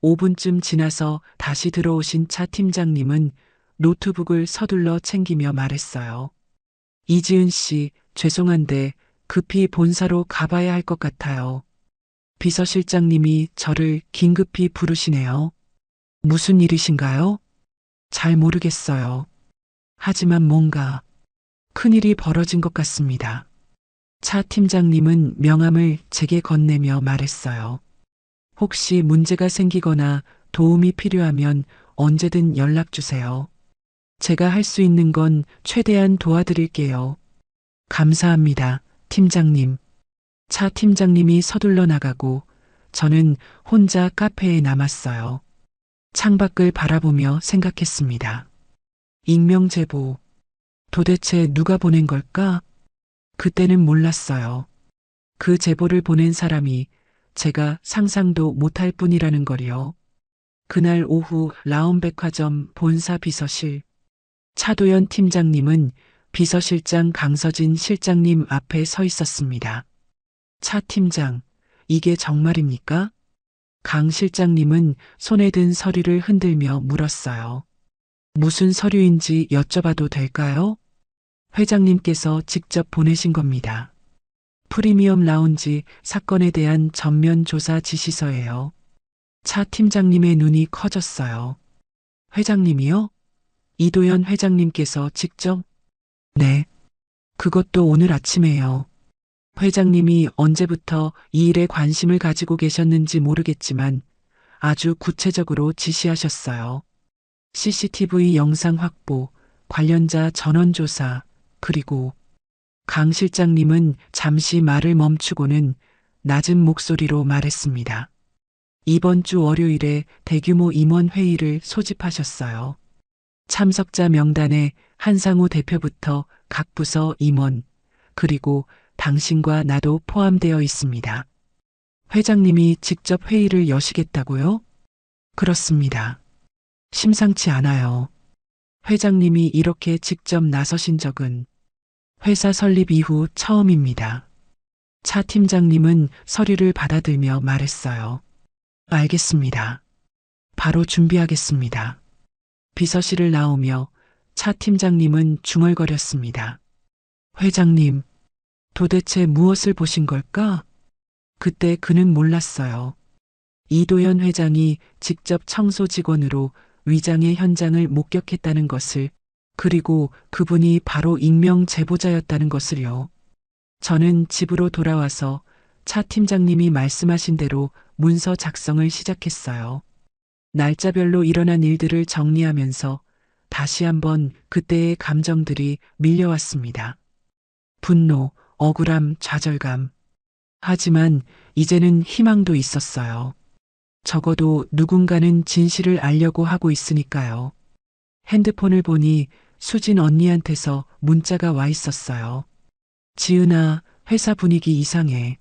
5분쯤 지나서 다시 들어오신 차 팀장님은 노트북을 서둘러 챙기며 말했어요. 이지은 씨, 죄송한데 급히 본사로 가봐야 할 것 같아요. 비서실장님이 저를 긴급히 부르시네요. 무슨 일이신가요? 잘 모르겠어요. 하지만 뭔가 큰일이 벌어진 것 같습니다. 차 팀장님은 명함을 제게 건네며 말했어요. 혹시 문제가 생기거나 도움이 필요하면 언제든 연락 주세요. 제가 할 수 있는 건 최대한 도와드릴게요. 감사합니다, 팀장님. 차 팀장님이 서둘러 나가고 저는 혼자 카페에 남았어요. 창밖을 바라보며 생각했습니다. 익명 제보. 도대체 누가 보낸 걸까? 그때는 몰랐어요. 그 제보를 보낸 사람이 제가 상상도 못할 뿐이라는 걸요. 그날 오후 라온백화점 본사 비서실. 차도연 팀장님은 비서실장 강서진 실장님 앞에 서 있었습니다. 차 팀장, 이게 정말입니까? 강 실장님은 손에 든 서류를 흔들며 물었어요. 무슨 서류인지 여쭤봐도 될까요? 회장님께서 직접 보내신 겁니다. 프리미엄 라운지 사건에 대한 전면 조사 지시서예요. 차 팀장님의 눈이 커졌어요. 회장님이요? 이도현 회장님께서 직접? 네. 그것도 오늘 아침에요. 회장님이 언제부터 이 일에 관심을 가지고 계셨는지 모르겠지만 아주 구체적으로 지시하셨어요. CCTV 영상 확보, 관련자 전원 조사, 그리고 강 실장님은 잠시 말을 멈추고는 낮은 목소리로 말했습니다. 이번 주 월요일에 대규모 임원 회의를 소집하셨어요. 참석자 명단에 한상우 대표부터 각 부서 임원, 그리고 당신과 나도 포함되어 있습니다. 회장님이 직접 회의를 여시겠다고요? 그렇습니다. 심상치 않아요. 회장님이 이렇게 직접 나서신 적은 회사 설립 이후 처음입니다. 차 팀장님은 서류를 받아들며 말했어요. 알겠습니다. 바로 준비하겠습니다. 비서실을 나오며 차 팀장님은 중얼거렸습니다. 회장님, 도대체 무엇을 보신 걸까? 그때 그는 몰랐어요. 이도현 회장이 직접 청소 직원으로 위장의 현장을 목격했다는 것을, 그리고 그분이 바로 익명 제보자였다는 것을요. 저는 집으로 돌아와서 차 팀장님이 말씀하신 대로 문서 작성을 시작했어요. 날짜별로 일어난 일들을 정리하면서 다시 한번 그때의 감정들이 밀려왔습니다. 분노, 억울함, 좌절감. 하지만 이제는 희망도 있었어요. 적어도 누군가는 진실을 알려고 하고 있으니까요. 핸드폰을 보니 수진 언니한테서 문자가 와 있었어요. 지은아, 회사 분위기 이상해.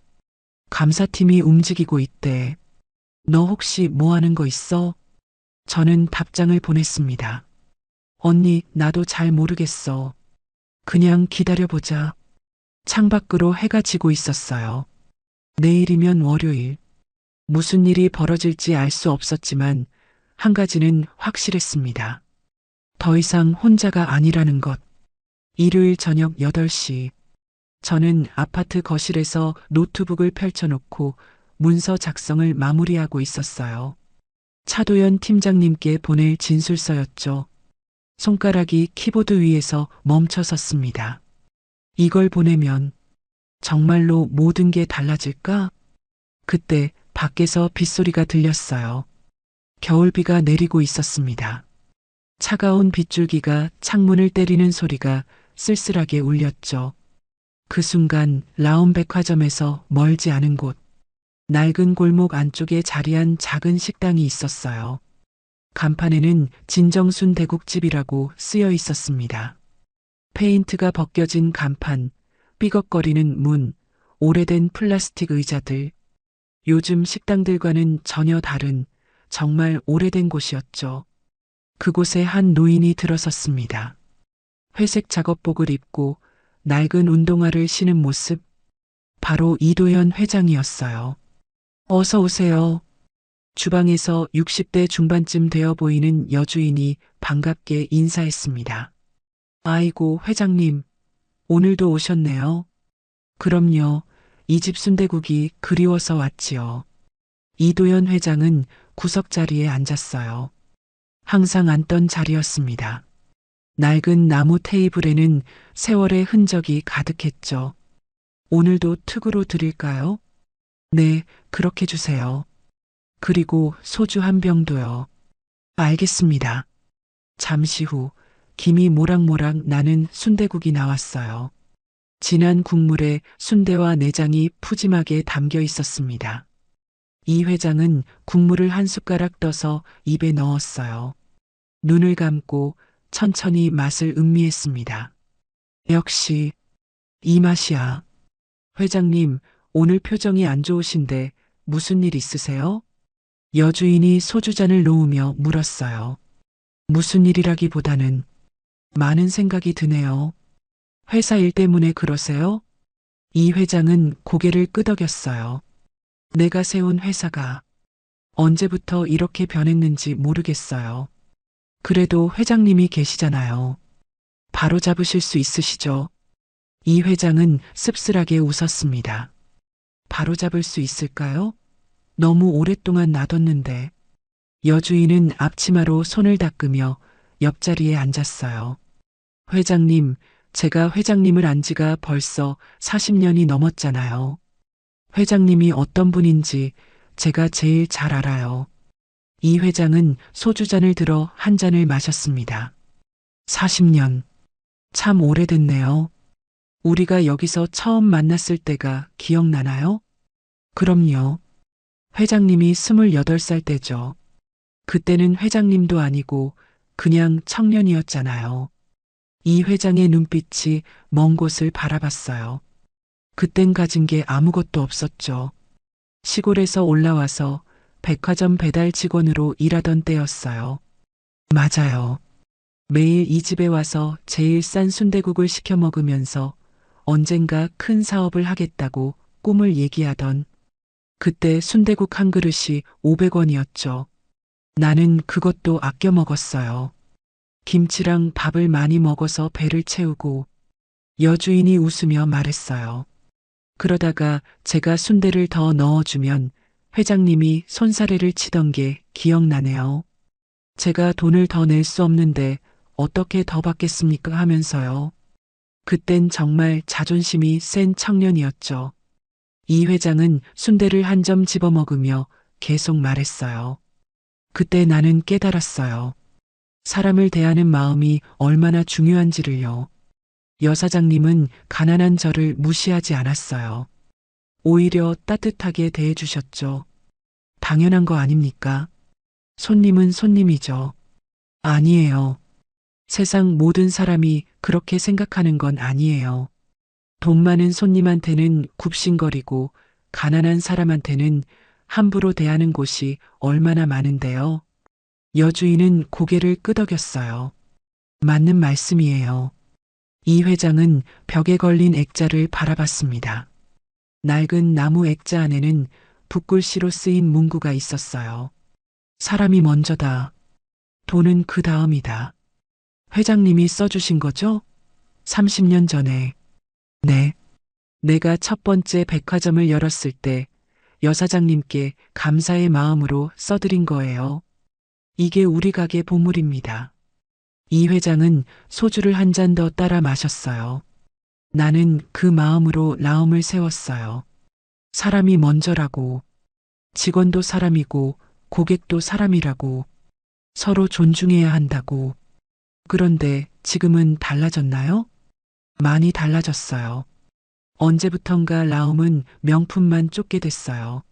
감사팀이 움직이고 있대. 너 혹시 뭐 하는 거 있어? 저는 답장을 보냈습니다. 언니, 나도 잘 모르겠어. 그냥 기다려보자. 창밖으로 해가 지고 있었어요. 내일이면 월요일. 무슨 일이 벌어질지 알 수 없었지만 한 가지는 확실했습니다. 더 이상 혼자가 아니라는 것. 일요일 저녁 8시. 저는 아파트 거실에서 노트북을 펼쳐놓고 문서 작성을 마무리하고 있었어요. 차도연 팀장님께 보낼 진술서였죠. 손가락이 키보드 위에서 멈춰 섰습니다. 이걸 보내면 정말로 모든 게 달라질까? 그때 밖에서 빗소리가 들렸어요. 겨울비가 내리고 있었습니다. 차가운 빗줄기가 창문을 때리는 소리가 쓸쓸하게 울렸죠. 그 순간 라온백화점에서 멀지 않은 곳, 낡은 골목 안쪽에 자리한 작은 식당이 있었어요. 간판에는 진정순 대국집이라고 쓰여 있었습니다. 페인트가 벗겨진 간판, 삐걱거리는 문, 오래된 플라스틱 의자들. 요즘 식당들과는 전혀 다른 정말 오래된 곳이었죠. 그곳에 한 노인이 들어섰습니다. 회색 작업복을 입고 낡은 운동화를 신은 모습, 바로 이도현 회장이었어요. 어서 오세요. 주방에서 60대 중반쯤 되어 보이는 여주인이 반갑게 인사했습니다. 아이고, 회장님, 오늘도 오셨네요. 그럼요, 이 집 순대국이 그리워서 왔지요. 이도현 회장은 구석 자리에 앉았어요. 항상 앉던 자리였습니다. 낡은 나무 테이블에는 세월의 흔적이 가득했죠. 오늘도 특으로 드릴까요? 네, 그렇게 주세요. 그리고 소주 한 병도요. 알겠습니다. 잠시 후 김이 모락모락 나는 순대국이 나왔어요. 진한 국물에 순대와 내장이 푸짐하게 담겨 있었습니다. 이 회장은 국물을 한 숟가락 떠서 입에 넣었어요. 눈을 감고 천천히 맛을 음미했습니다. 역시 이 맛이야. 회장님, 오늘 표정이 안 좋으신데 무슨 일 있으세요? 여주인이 소주잔을 놓으며 물었어요. 무슨 일이라기보다는 많은 생각이 드네요. 회사 일 때문에 그러세요? 이 회장은 고개를 끄덕였어요. 내가 세운 회사가 언제부터 이렇게 변했는지 모르겠어요. 그래도 회장님이 계시잖아요. 바로 잡으실 수 있으시죠? 이 회장은 씁쓸하게 웃었습니다. 바로 잡을 수 있을까요? 너무 오랫동안 놔뒀는데. 여주인은 앞치마로 손을 닦으며 옆자리에 앉았어요. 회장님, 제가 회장님을 안 지가 벌써 40년이 넘었잖아요. 회장님이 어떤 분인지 제가 제일 잘 알아요. 이 회장은 소주잔을 들어 한 잔을 마셨습니다. 40년. 참 오래됐네요. 우리가 여기서 처음 만났을 때가 기억나나요? 그럼요. 회장님이 28살 때죠. 그때는 회장님도 아니고 그냥 청년이었잖아요. 이 회장의 눈빛이 먼 곳을 바라봤어요. 그땐 가진 게 아무것도 없었죠. 시골에서 올라와서 백화점 배달 직원으로 일하던 때였어요. 맞아요. 매일 이 집에 와서 제일 싼 순대국을 시켜 먹으면서 언젠가 큰 사업을 하겠다고 꿈을 얘기하던. 그때 순대국 한 그릇이 500원이었죠. 나는 그것도 아껴 먹었어요. 김치랑 밥을 많이 먹어서 배를 채우고. 여주인이 웃으며 말했어요. 그러다가 제가 순대를 더 넣어주면 회장님이 손사래를 치던 게 기억나네요. 제가 돈을 더 낼 수 없는데 어떻게 더 받겠습니까 하면서요. 그땐 정말 자존심이 센 청년이었죠. 이 회장은 순대를 한 점 집어먹으며 계속 말했어요. 그때 나는 깨달았어요. 사람을 대하는 마음이 얼마나 중요한지를요. 여사장님은 가난한 저를 무시하지 않았어요. 오히려 따뜻하게 대해주셨죠. 당연한 거 아닙니까? 손님은 손님이죠. 아니에요. 세상 모든 사람이 그렇게 생각하는 건 아니에요. 돈 많은 손님한테는 굽신거리고 가난한 사람한테는 함부로 대하는 곳이 얼마나 많은데요. 여주인은 고개를 끄덕였어요. 맞는 말씀이에요. 이 회장은 벽에 걸린 액자를 바라봤습니다. 낡은 나무 액자 안에는 붓글씨로 쓰인 문구가 있었어요. 사람이 먼저다. 돈은 그 다음이다. 회장님이 써주신 거죠? 30년 전에. 네. 내가 첫 번째 백화점을 열었을 때 여사장님께 감사의 마음으로 써드린 거예요. 이게 우리 가게 보물입니다. 이 회장은 소주를 한 잔 더 따라 마셨어요. 나는 그 마음으로 라움을 세웠어요. 사람이 먼저라고. 직원도 사람이고 고객도 사람이라고. 서로 존중해야 한다고. 그런데 지금은 달라졌나요? 많이 달라졌어요. 언제부턴가 라움은 명품만 쫓게 됐어요.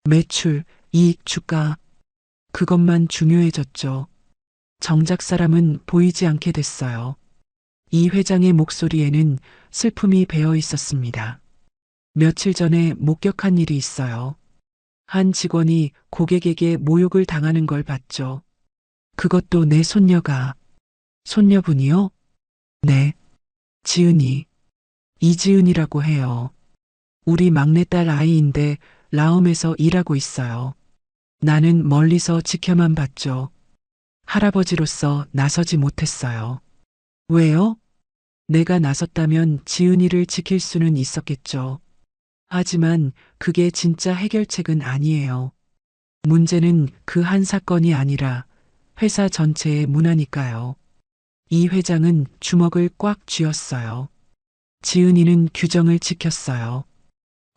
매출, 이익, 주가. 그것만 중요해졌죠. 정작 사람은 보이지 않게 됐어요. 이 회장의 목소리에는 슬픔이 배어 있었습니다. 며칠 전에 목격한 일이 있어요. 한 직원이 고객에게 모욕을 당하는 걸 봤죠. 그것도 내 손녀가. 손녀분이요? 네. 지은이. 이지은이라고 해요. 우리 막내딸 아이인데 라움에서 일하고 있어요. 나는 멀리서 지켜만 봤죠. 할아버지로서 나서지 못했어요. 왜요? 내가 나섰다면 지은이를 지킬 수는 있었겠죠. 하지만 그게 진짜 해결책은 아니에요. 문제는 그 한 사건이 아니라 회사 전체의 문화니까요. 이 회장은 주먹을 꽉 쥐었어요. 지은이는 규정을 지켰어요.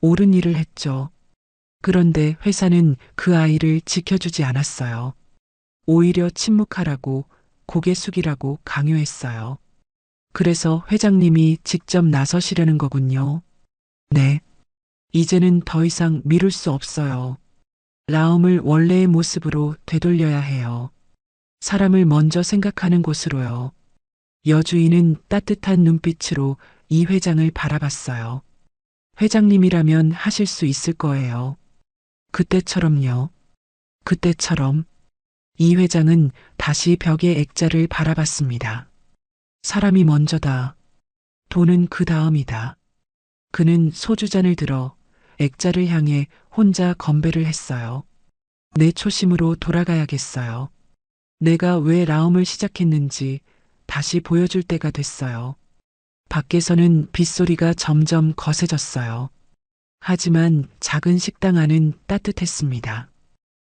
옳은 일을 했죠. 그런데 회사는 그 아이를 지켜주지 않았어요. 오히려 침묵하라고 고개 숙이라고 강요했어요. 그래서 회장님이 직접 나서시려는 거군요. 네. 이제는 더 이상 미룰 수 없어요. 라움을 원래의 모습으로 되돌려야 해요. 사람을 먼저 생각하는 곳으로요. 여주인은 따뜻한 눈빛으로 이 회장을 바라봤어요. 회장님이라면 하실 수 있을 거예요. 그때처럼요. 그때처럼 이 회장은 다시 벽의 액자를 바라봤습니다. 사람이 먼저다. 돈은 그 다음이다. 그는 소주잔을 들어 액자를 향해 혼자 건배를 했어요. 내 초심으로 돌아가야겠어요. 내가 왜 라움을 시작했는지 다시 보여줄 때가 됐어요. 밖에서는 빗소리가 점점 거세졌어요. 하지만 작은 식당 안은 따뜻했습니다.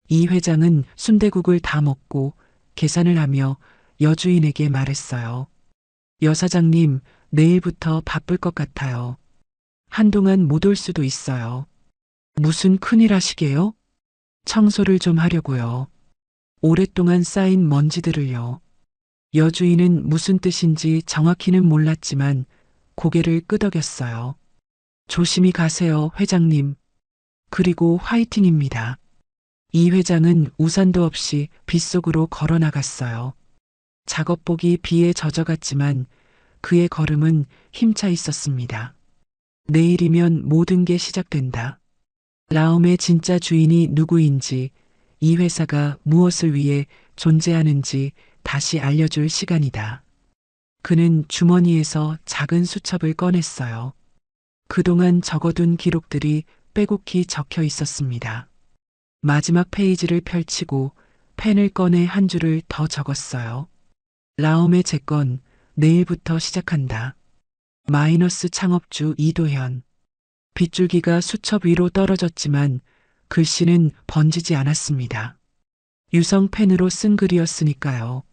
이 회장은 순대국을 다 먹고 계산을 하며 여주인에게 말했어요. 여사장님, 내일부터 바쁠 것 같아요. 한동안 못 올 수도 있어요. 무슨 큰일 하시게요? 청소를 좀 하려고요. 오랫동안 쌓인 먼지들을요. 여주인은 무슨 뜻인지 정확히는 몰랐지만 고개를 끄덕였어요. 조심히 가세요, 회장님. 그리고 화이팅입니다. 이 회장은 우산도 없이 빗속으로 걸어 나갔어요. 작업복이 비에 젖어갔지만 그의 걸음은 힘차 있었습니다. 내일이면 모든 게 시작된다. 라움의 진짜 주인이 누구인지, 이 회사가 무엇을 위해 존재하는지 다시 알려줄 시간이다. 그는 주머니에서 작은 수첩을 꺼냈어요. 그동안 적어둔 기록들이 빼곡히 적혀 있었습니다. 마지막 페이지를 펼치고 펜을 꺼내 한 줄을 더 적었어요. 라움의 재건, 내일부터 시작한다. 마이너스 창업주 이도현. 빗줄기가 수첩 위로 떨어졌지만 글씨는 번지지 않았습니다. 유성 펜으로 쓴 글이었으니까요.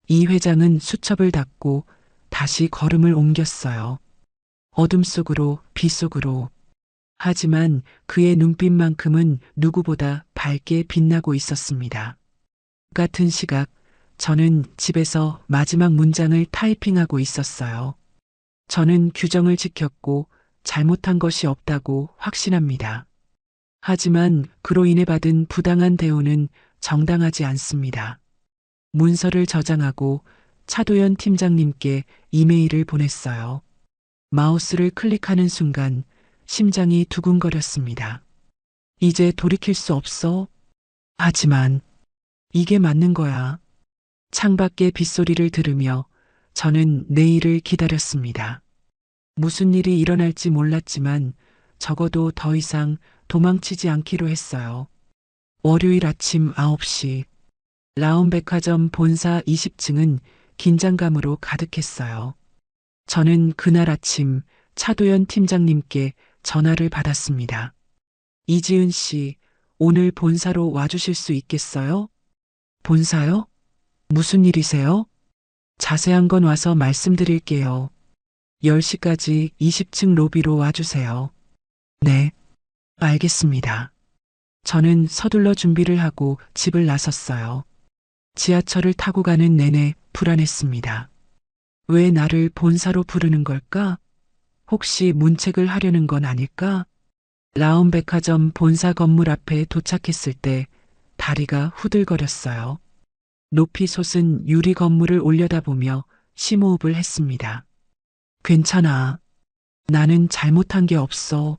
이 회장은 수첩을 닫고 다시 걸음을 옮겼어요. 어둠 속으로, 비 속으로. 하지만 그의 눈빛만큼은 누구보다 밝게 빛나고 있었습니다. 같은 시각, 저는 집에서 마지막 문장을 타이핑하고 있었어요. 저는 규정을 지켰고 잘못한 것이 없다고 확신합니다. 하지만 그로 인해 받은 부당한 대우는 정당하지 않습니다. 문서를 저장하고 차도연 팀장님께 이메일을 보냈어요. 마우스를 클릭하는 순간 심장이 두근거렸습니다. 이제 돌이킬 수 없어. 하지만 이게 맞는 거야. 창밖의 빗소리를 들으며 저는 내일을 기다렸습니다. 무슨 일이 일어날지 몰랐지만 적어도 더 이상 도망치지 않기로 했어요. 월요일 아침 9시 라움백화점 본사 20층은 긴장감으로 가득했어요. 저는 그날 아침 차도연 팀장님께 전화를 받았습니다. 이지은 씨, 오늘 본사로 와주실 수 있겠어요? 본사요? 무슨 일이세요? 자세한 건 와서 말씀드릴게요. 10시까지 20층 로비로 와주세요. 네, 알겠습니다. 저는 서둘러 준비를 하고 집을 나섰어요. 지하철을 타고 가는 내내 불안했습니다. 왜 나를 본사로 부르는 걸까? 혹시 문책을 하려는 건 아닐까? 라움백화점 본사 건물 앞에 도착했을 때 다리가 후들거렸어요. 높이 솟은 유리 건물을 올려다보며 심호흡을 했습니다. 괜찮아. 나는 잘못한 게 없어.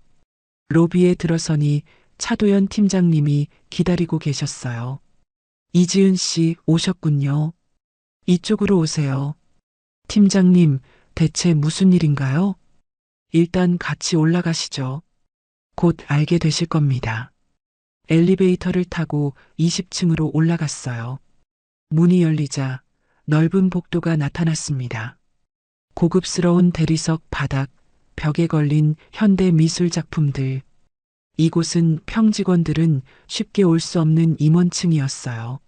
로비에 들어서니 차도연 팀장님이 기다리고 계셨어요. 이지은 씨 오셨군요. 이쪽으로 오세요. 팀장님, 대체 무슨 일인가요? 일단 같이 올라가시죠. 곧 알게 되실 겁니다. 엘리베이터를 타고 20층으로 올라갔어요. 문이 열리자 넓은 복도가 나타났습니다. 고급스러운 대리석 바닥, 벽에 걸린 현대 미술 작품들. 이곳은 평직원들은 쉽게 올 수 없는 임원층이었어요.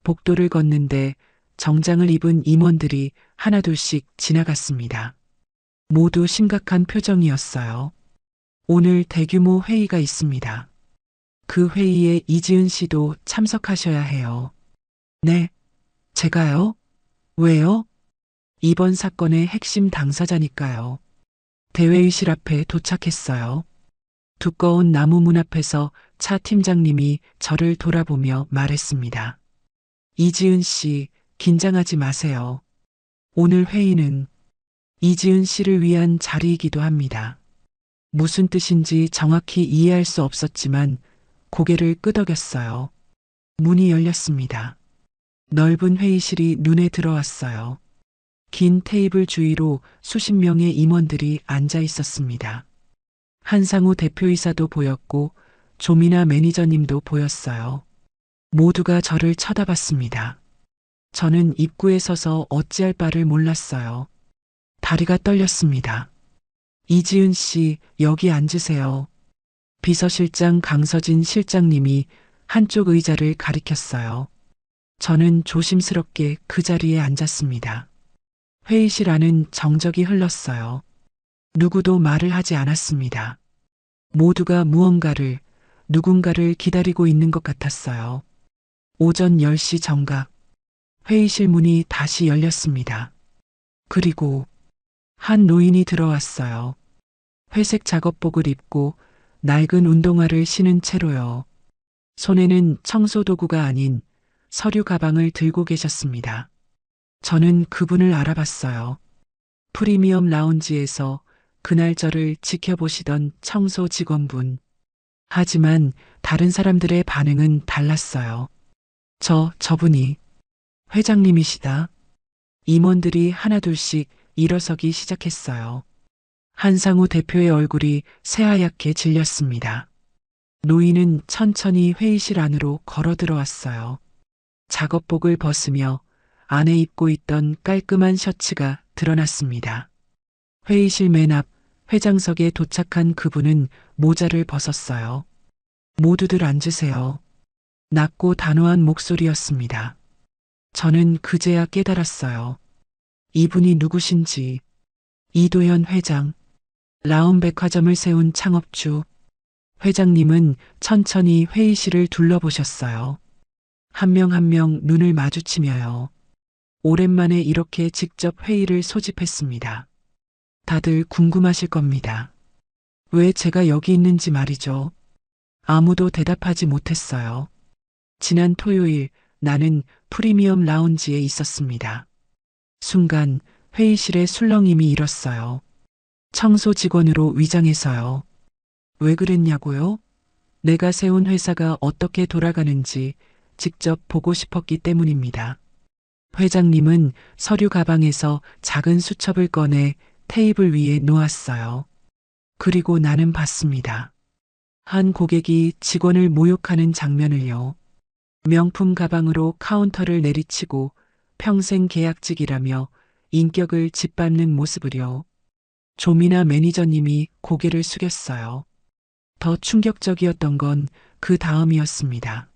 복도를 걷는데 정장을 입은 임원들이 하나둘씩 지나갔습니다. 모두 심각한 표정이었어요. 오늘 대규모 회의가 있습니다. 그 회의에 이지은 씨도 참석하셔야 해요. 네, 제가요? 왜요? 이번 사건의 핵심 당사자니까요. 대회의실 앞에 도착했어요. 두꺼운 나무 문 앞에서 차 팀장님이 저를 돌아보며 말했습니다. 이지은 씨, 긴장하지 마세요. 오늘 회의는 이지은 씨를 위한 자리이기도 합니다. 무슨 뜻인지 정확히 이해할 수 없었지만 고개를 끄덕였어요. 문이 열렸습니다. 넓은 회의실이 눈에 들어왔어요. 긴 테이블 주위로 수십 명의 임원들이 앉아 있었습니다. 한상우 대표이사도 보였고 조미나 매니저님도 보였어요. 모두가 저를 쳐다봤습니다. 저는 입구에 서서 어찌할 바를 몰랐어요. 다리가 떨렸습니다. 이지은 씨, 여기 앉으세요. 비서실장 강서진 실장님이 한쪽 의자를 가리켰어요. 저는 조심스럽게 그 자리에 앉았습니다. 회의실 안은 정적이 흘렀어요. 누구도 말을 하지 않았습니다. 모두가 무언가를, 누군가를 기다리고 있는 것 같았어요. 오전 10시 정각, 회의실 문이 다시 열렸습니다. 그리고 한 노인이 들어왔어요. 회색 작업복을 입고 낡은 운동화를 신은 채로요. 손에는 청소도구가 아닌 서류 가방을 들고 계셨습니다. 저는 그분을 알아봤어요. 프리미엄 라운지에서 그날 저를 지켜보시던 청소 직원분. 하지만 다른 사람들의 반응은 달랐어요. 저분이 회장님이시다. 임원들이 하나둘씩 일어서기 시작했어요. 한상우 대표의 얼굴이 새하얗게 질렸습니다. 노인은 천천히 회의실 안으로 걸어 들어왔어요. 작업복을 벗으며 안에 입고 있던 깔끔한 셔츠가 드러났습니다. 회의실 맨 앞 회장석에 도착한 그분은 모자를 벗었어요. 모두들 앉으세요. 낮고 단호한 목소리였습니다. 저는 그제야 깨달았어요. 이분이 누구신지. 이도현 회장, 라운백화점을 세운 창업주. 회장님은 천천히 회의실을 둘러보셨어요. 한 명 한 명 눈을 마주치며요. 오랜만에 이렇게 직접 회의를 소집했습니다. 다들 궁금하실 겁니다. 왜 제가 여기 있는지 말이죠. 아무도 대답하지 못했어요. 지난 토요일 나는 프리미엄 라운지에 있었습니다. 순간 회의실의 술렁임이 일었어요. 청소 직원으로 위장해서요. 왜 그랬냐고요? 내가 세운 회사가 어떻게 돌아가는지 직접 보고 싶었기 때문입니다. 회장님은 서류 가방에서 작은 수첩을 꺼내 테이블 위에 놓았어요. 그리고 나는 봤습니다. 한 고객이 직원을 모욕하는 장면을요. 명품 가방으로 카운터를 내리치고 평생 계약직이라며 인격을 짓밟는 모습을요. 조미나 매니저님이 고개를 숙였어요. 더 충격적이었던 건 그 다음이었습니다.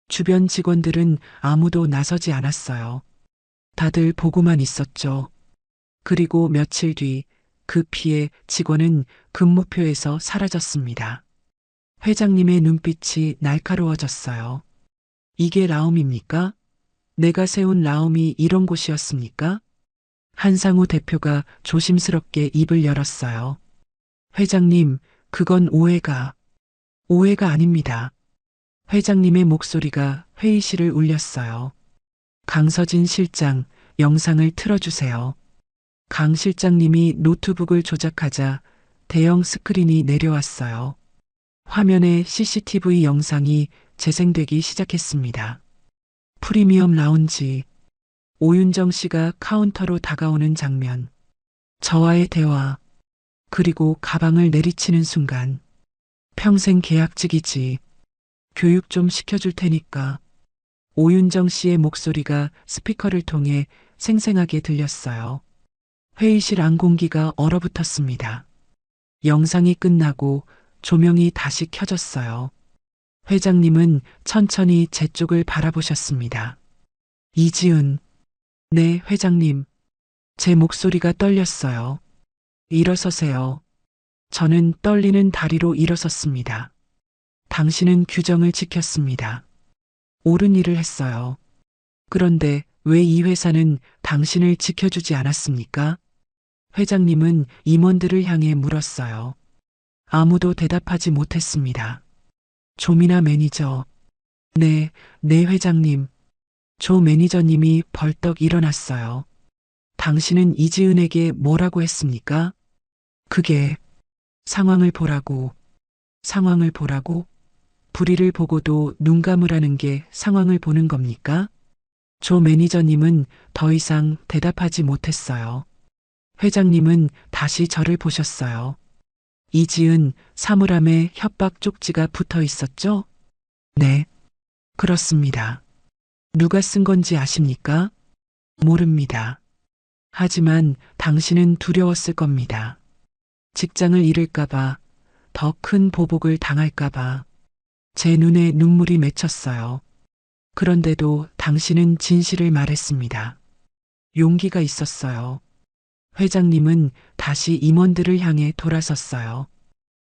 주변 직원들은 아무도 나서지 않았어요. 다들 보고만 있었죠. 그리고 며칠 뒤 그 피해 직원은 근무표에서 사라졌습니다. 회장님의 눈빛이 날카로워졌어요. 이게 라움입니까? 내가 세운 라움이 이런 곳이었습니까? 한상우 대표가 조심스럽게 입을 열었어요. 회장님, 그건 오해가 아닙니다. 회장님의 목소리가 회의실을 울렸어요. 강서진 실장, 영상을 틀어주세요. 강 실장님이 노트북을 조작하자 대형 스크린이 내려왔어요. 화면에 CCTV 영상이 재생되기 시작했습니다. 프리미엄 라운지. 오윤정 씨가 카운터로 다가오는 장면. 저와의 대화. 그리고 가방을 내리치는 순간. 평생 계약직이지. 교육 좀 시켜줄 테니까. 오윤정 씨의 목소리가 스피커를 통해 생생하게 들렸어요. 회의실 안 공기가 얼어붙었습니다. 영상이 끝나고 조명이 다시 켜졌어요. 회장님은 천천히 제 쪽을 바라보셨습니다. 이지은. 네, 회장님. 제 목소리가 떨렸어요. 일어서세요. 저는 떨리는 다리로 일어섰습니다. 당신은 규정을 지켰습니다. 옳은 일을 했어요. 그런데 왜 이 회사는 당신을 지켜주지 않았습니까? 회장님은 임원들을 향해 물었어요. 아무도 대답하지 못했습니다. 조미나 매니저. 네, 네 회장님. 조 매니저님이 벌떡 일어났어요. 당신은 이지은에게 뭐라고 했습니까? 그게 상황을 보라고, 상황을 보라고? 불의를 보고도 눈 감으라는 게 상황을 보는 겁니까? 조 매니저님은 더 이상 대답하지 못했어요. 회장님은 다시 저를 보셨어요. 이지은 사물함에 협박 쪽지가 붙어 있었죠? 네, 그렇습니다. 누가 쓴 건지 아십니까? 모릅니다. 하지만 당신은 두려웠을 겁니다. 직장을 잃을까봐, 더 큰 보복을 당할까봐. 제 눈에 눈물이 맺혔어요. 그런데도 당신은 진실을 말했습니다. 용기가 있었어요. 회장님은 다시 임원들을 향해 돌아섰어요.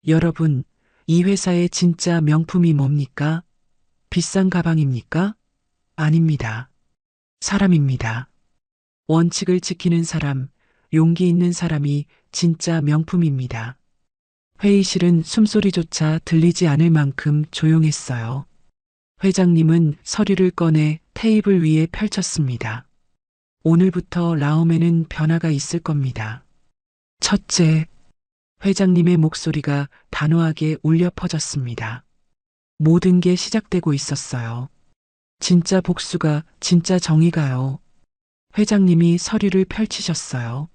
여러분, 이 회사의 진짜 명품이 뭡니까? 비싼 가방입니까? 아닙니다. 사람입니다. 원칙을 지키는 사람, 용기 있는 사람이 진짜 명품입니다. 회의실은 숨소리조차 들리지 않을 만큼 조용했어요. 회장님은 서류를 꺼내 테이블 위에 펼쳤습니다. 오늘부터 라움에는 변화가 있을 겁니다. 첫째, 회장님의 목소리가 단호하게 울려 퍼졌습니다. 모든 게 시작되고 있었어요. 진짜 복수가, 진짜 정의가요. 회장님이 서류를 펼치셨어요.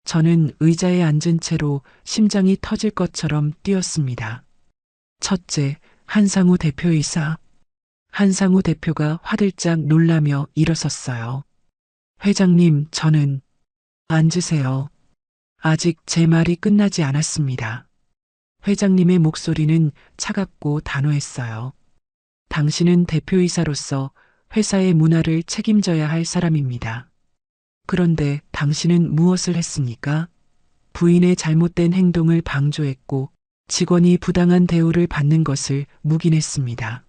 저는 의자에 앉은 채로 심장이 터질 것처럼 뛰었습니다. 첫째, 한상우 대표이사. 한상우 대표가 화들짝 놀라며 일어섰어요. 회장님, 저는 앉으세요. 아직 제 말이 끝나지 않았습니다. 회장님의 목소리는 차갑고 단호했어요. 당신은 대표이사로서 회사의 문화를 책임져야 할 사람입니다. 그런데 당신은 무엇을 했습니까? 부인의 잘못된 행동을 방조했고 직원이 부당한 대우를 받는 것을 묵인했습니다.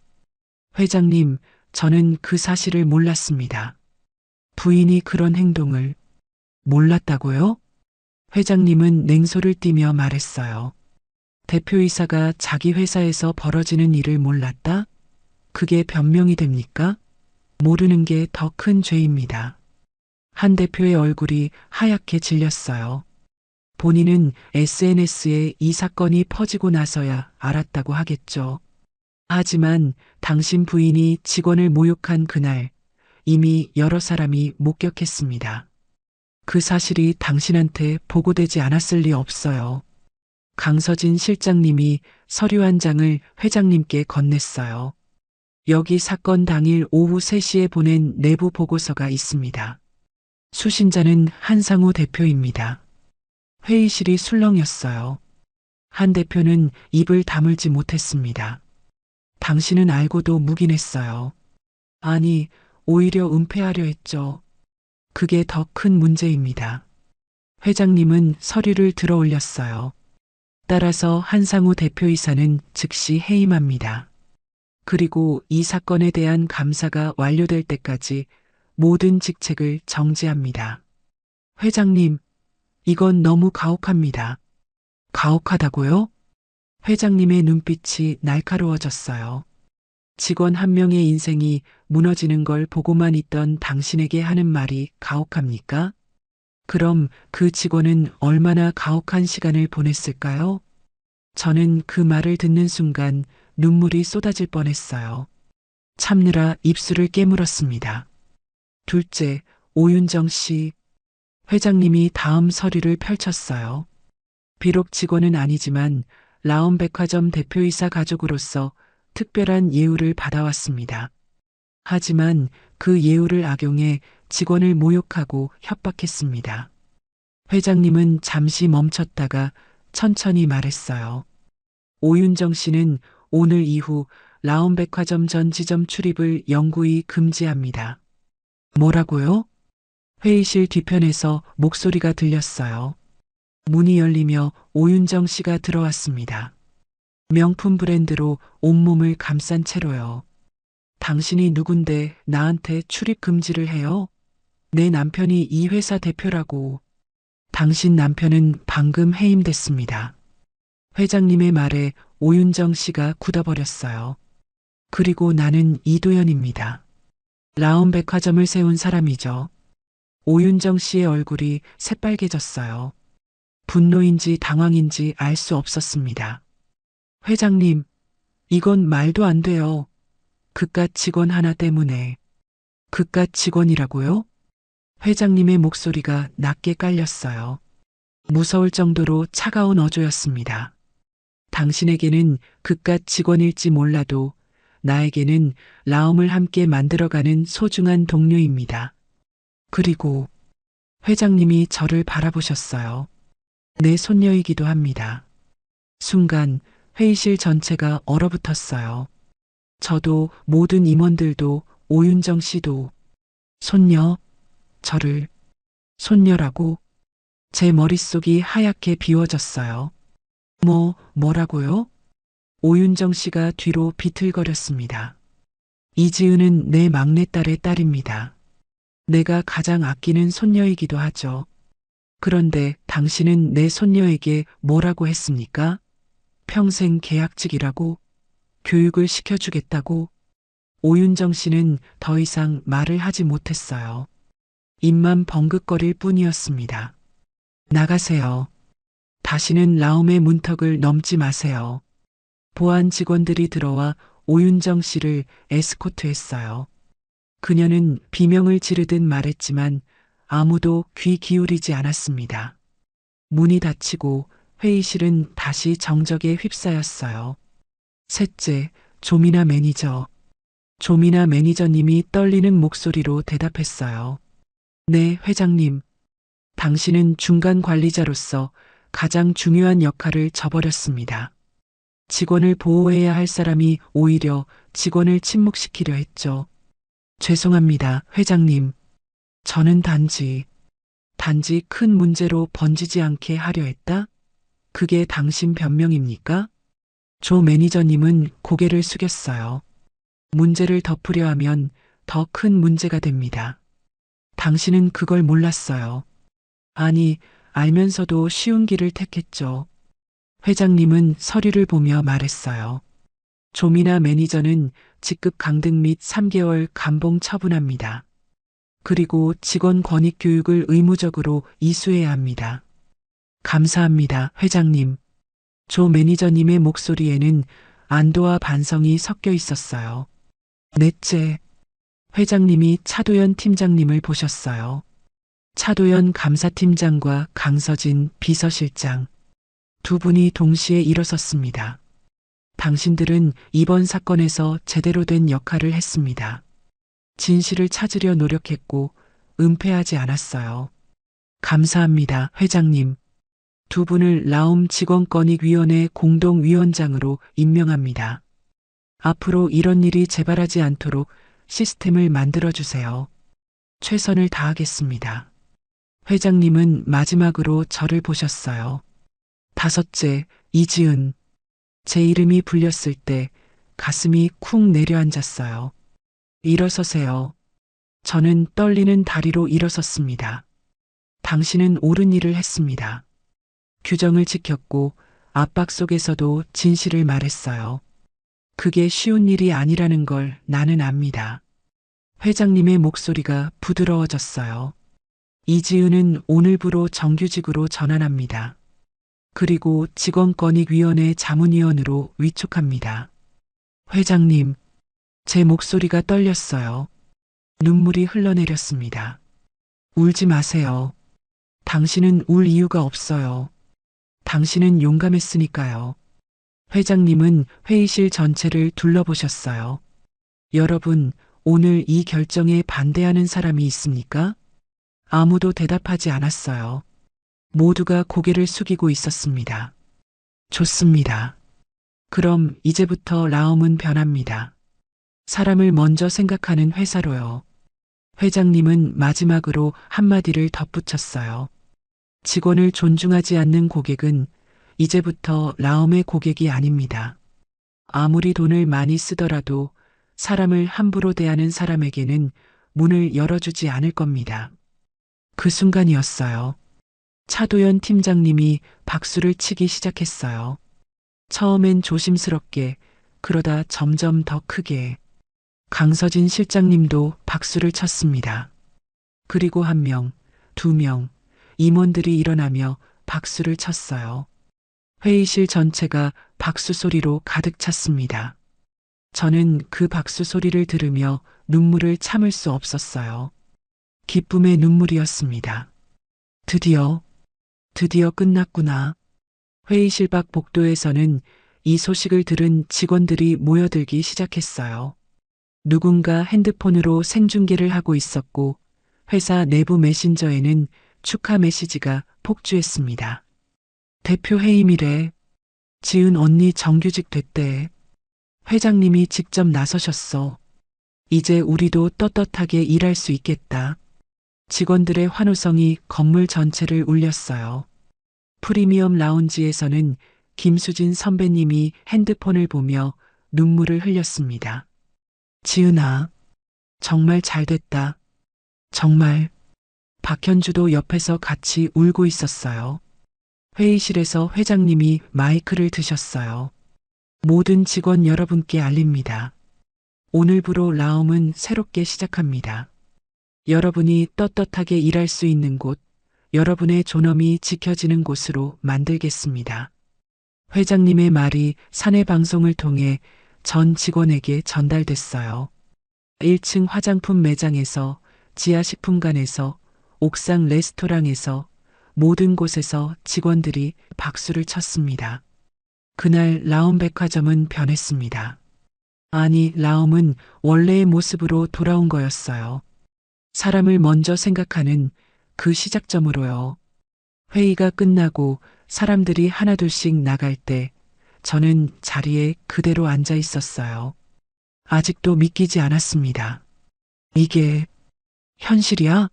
회장님, 저는 그 사실을 몰랐습니다. 부인이 그런 행동을 몰랐다고요? 회장님은 냉소를 띠며 말했어요. 대표이사가 자기 회사에서 벌어지는 일을 몰랐다? 그게 변명이 됩니까? 모르는 게 더 큰 죄입니다. 한 대표의 얼굴이 하얗게 질렸어요. 본인은 SNS에 이 사건이 퍼지고 나서야 알았다고 하겠죠. 하지만 당신 부인이 직원을 모욕한 그날 이미 여러 사람이 목격했습니다. 그 사실이 당신한테 보고되지 않았을 리 없어요. 강서진 실장님이 서류 한 장을 회장님께 건넸어요. 여기 사건 당일 오후 3시에 보낸 내부 보고서가 있습니다. 수신자는 한상우 대표입니다. 회의실이 술렁였어요. 한 대표는 입을 다물지 못했습니다. 당신은 알고도 묵인했어요. 아니, 오히려 은폐하려 했죠. 그게 더 큰 문제입니다. 회장님은 서류를 들어 올렸어요. 따라서 한상우 대표이사는 즉시 해임합니다. 그리고 이 사건에 대한 감사가 완료될 때까지 모든 직책을 정지합니다. 회장님, 이건 너무 가혹합니다. 가혹하다고요? 회장님의 눈빛이 날카로워졌어요. 직원 한 명의 인생이 무너지는 걸 보고만 있던 당신에게 하는 말이 가혹합니까? 그럼 그 직원은 얼마나 가혹한 시간을 보냈을까요? 저는 그 말을 듣는 순간 눈물이 쏟아질 뻔했어요. 참느라 입술을 깨물었습니다. 둘째, 오윤정 씨. 회장님이 다음 서류를 펼쳤어요. 비록 직원은 아니지만 라온백화점 대표이사 가족으로서 특별한 예우를 받아왔습니다. 하지만 그 예우를 악용해 직원을 모욕하고 협박했습니다. 회장님은 잠시 멈췄다가 천천히 말했어요. 오윤정 씨는 오늘 이후 라온백화점 전 지점 출입을 영구히 금지합니다. 뭐라고요? 회의실 뒤편에서 목소리가 들렸어요. 문이 열리며 오윤정 씨가 들어왔습니다. 명품 브랜드로 온몸을 감싼 채로요. 당신이 누군데 나한테 출입 금지를 해요? 내 남편이 이 회사 대표라고. 당신 남편은 방금 해임됐습니다. 회장님의 말에 오윤정 씨가 굳어버렸어요. 그리고 나는 이도연입니다. 라온 백화점을 세운 사람이죠. 오윤정 씨의 얼굴이 새빨개졌어요. 분노인지 당황인지 알 수 없었습니다. 회장님, 이건 말도 안 돼요. 그깟 직원 하나 때문에. 그깟 직원이라고요? 회장님의 목소리가 낮게 깔렸어요. 무서울 정도로 차가운 어조였습니다. 당신에게는 그깟 직원일지 몰라도 나에게는 라움을 함께 만들어가는 소중한 동료입니다. 그리고 회장님이 저를 바라보셨어요. 내 손녀이기도 합니다. 순간 회의실 전체가 얼어붙었어요. 저도 모든 임원들도 오윤정 씨도 손녀, 저를 손녀라고 제 머릿속이 하얗게 비워졌어요. 뭐라고요? 오윤정 씨가 뒤로 비틀거렸습니다. 이지은은 내 막내딸의 딸입니다. 내가 가장 아끼는 손녀이기도 하죠. 그런데 당신은 내 손녀에게 뭐라고 했습니까? 평생 계약직이라고? 교육을 시켜주겠다고? 오윤정 씨는 더 이상 말을 하지 못했어요. 입만 벙긋거릴 뿐이었습니다. 나가세요. 다시는 라움의 문턱을 넘지 마세요. 보안 직원들이 들어와 오윤정 씨를 에스코트했어요. 그녀는 비명을 지르듯 말했지만 아무도 귀 기울이지 않았습니다. 문이 닫히고 회의실은 다시 정적에 휩싸였어요. 셋째, 조미나 매니저. 조미나 매니저님이 떨리는 목소리로 대답했어요. 네, 회장님. 당신은 중간 관리자로서 가장 중요한 역할을 저버렸습니다. 직원을 보호해야 할 사람이 오히려 직원을 침묵시키려 했죠. 죄송합니다, 회장님. 저는 단지 큰 문제로 번지지 않게 하려 했다? 그게 당신 변명입니까? 조 매니저님은 고개를 숙였어요. 문제를 덮으려 하면 더 큰 문제가 됩니다. 당신은 그걸 몰랐어요. 아니, 알면서도 쉬운 길을 택했죠. 회장님은 서류를 보며 말했어요. 조미나 매니저는 직급 강등 및 3개월 감봉 처분합니다. 그리고 직원 권익 교육을 의무적으로 이수해야 합니다. 감사합니다, 회장님. 조 매니저님의 목소리에는 안도와 반성이 섞여 있었어요. 넷째, 회장님이 차도연 팀장님을 보셨어요. 차도연 감사팀장과 강서진 비서실장. 두 분이 동시에 일어섰습니다. 당신들은 이번 사건에서 제대로 된 역할을 했습니다. 진실을 찾으려 노력했고 은폐하지 않았어요. 감사합니다, 회장님. 두 분을 라움 직원권익위원회 공동위원장으로 임명합니다. 앞으로 이런 일이 재발하지 않도록 시스템을 만들어주세요. 최선을 다하겠습니다. 회장님은 마지막으로 저를 보셨어요. 다섯째, 이지은. 제 이름이 불렸을 때 가슴이 쿵 내려앉았어요. 일어서세요. 저는 떨리는 다리로 일어섰습니다. 당신은 옳은 일을 했습니다. 규정을 지켰고 압박 속에서도 진실을 말했어요. 그게 쉬운 일이 아니라는 걸 나는 압니다. 회장님의 목소리가 부드러워졌어요. 이지은은 오늘부로 정규직으로 전환합니다. 그리고 직원권익위원회 자문위원으로 위촉합니다. 회장님, 제 목소리가 떨렸어요. 눈물이 흘러내렸습니다. 울지 마세요. 당신은 울 이유가 없어요. 당신은 용감했으니까요. 회장님은 회의실 전체를 둘러보셨어요. 여러분, 오늘 이 결정에 반대하는 사람이 있습니까? 아무도 대답하지 않았어요. 모두가 고개를 숙이고 있었습니다. 좋습니다. 그럼 이제부터 라움은 변합니다. 사람을 먼저 생각하는 회사로요. 회장님은 마지막으로 한마디를 덧붙였어요. 직원을 존중하지 않는 고객은 이제부터 라움의 고객이 아닙니다. 아무리 돈을 많이 쓰더라도 사람을 함부로 대하는 사람에게는 문을 열어주지 않을 겁니다. 그 순간이었어요. 차도연 팀장님이 박수를 치기 시작했어요. 처음엔 조심스럽게, 그러다 점점 더 크게. 강서진 실장님도 박수를 쳤습니다. 그리고 한 명, 두 명, 임원들이 일어나며 박수를 쳤어요. 회의실 전체가 박수 소리로 가득 찼습니다. 저는 그 박수 소리를 들으며 눈물을 참을 수 없었어요. 기쁨의 눈물이었습니다. 드디어 끝났구나. 회의실 밖 복도에서는 이 소식을 들은 직원들이 모여들기 시작했어요. 누군가 핸드폰으로 생중계를 하고 있었고 회사 내부 메신저에는 축하 메시지가 폭주했습니다. 대표 해임이래. 지은 언니 정규직 됐대. 회장님이 직접 나서셨어. 이제 우리도 떳떳하게 일할 수 있겠다. 직원들의 환호성이 건물 전체를 울렸어요. 프리미엄 라운지에서는 김수진 선배님이 핸드폰을 보며 눈물을 흘렸습니다. 지은아, 정말 잘 됐다. 정말. 박현주도 옆에서 같이 울고 있었어요. 회의실에서 회장님이 마이크를 드셨어요. 모든 직원 여러분께 알립니다. 오늘부로 라움은 새롭게 시작합니다. 여러분이 떳떳하게 일할 수 있는 곳, 여러분의 존엄이 지켜지는 곳으로 만들겠습니다. 회장님의 말이 사내 방송을 통해 전 직원에게 전달됐어요. 1층 화장품 매장에서, 지하 식품관에서, 옥상 레스토랑에서, 모든 곳에서 직원들이 박수를 쳤습니다. 그날 라움 백화점은 변했습니다. 아니, 라움은 원래의 모습으로 돌아온 거였어요. 사람을 먼저 생각하는 그 시작점으로요. 회의가 끝나고 사람들이 하나둘씩 나갈 때 저는 자리에 그대로 앉아 있었어요. 아직도 믿기지 않았습니다. 이게 현실이야?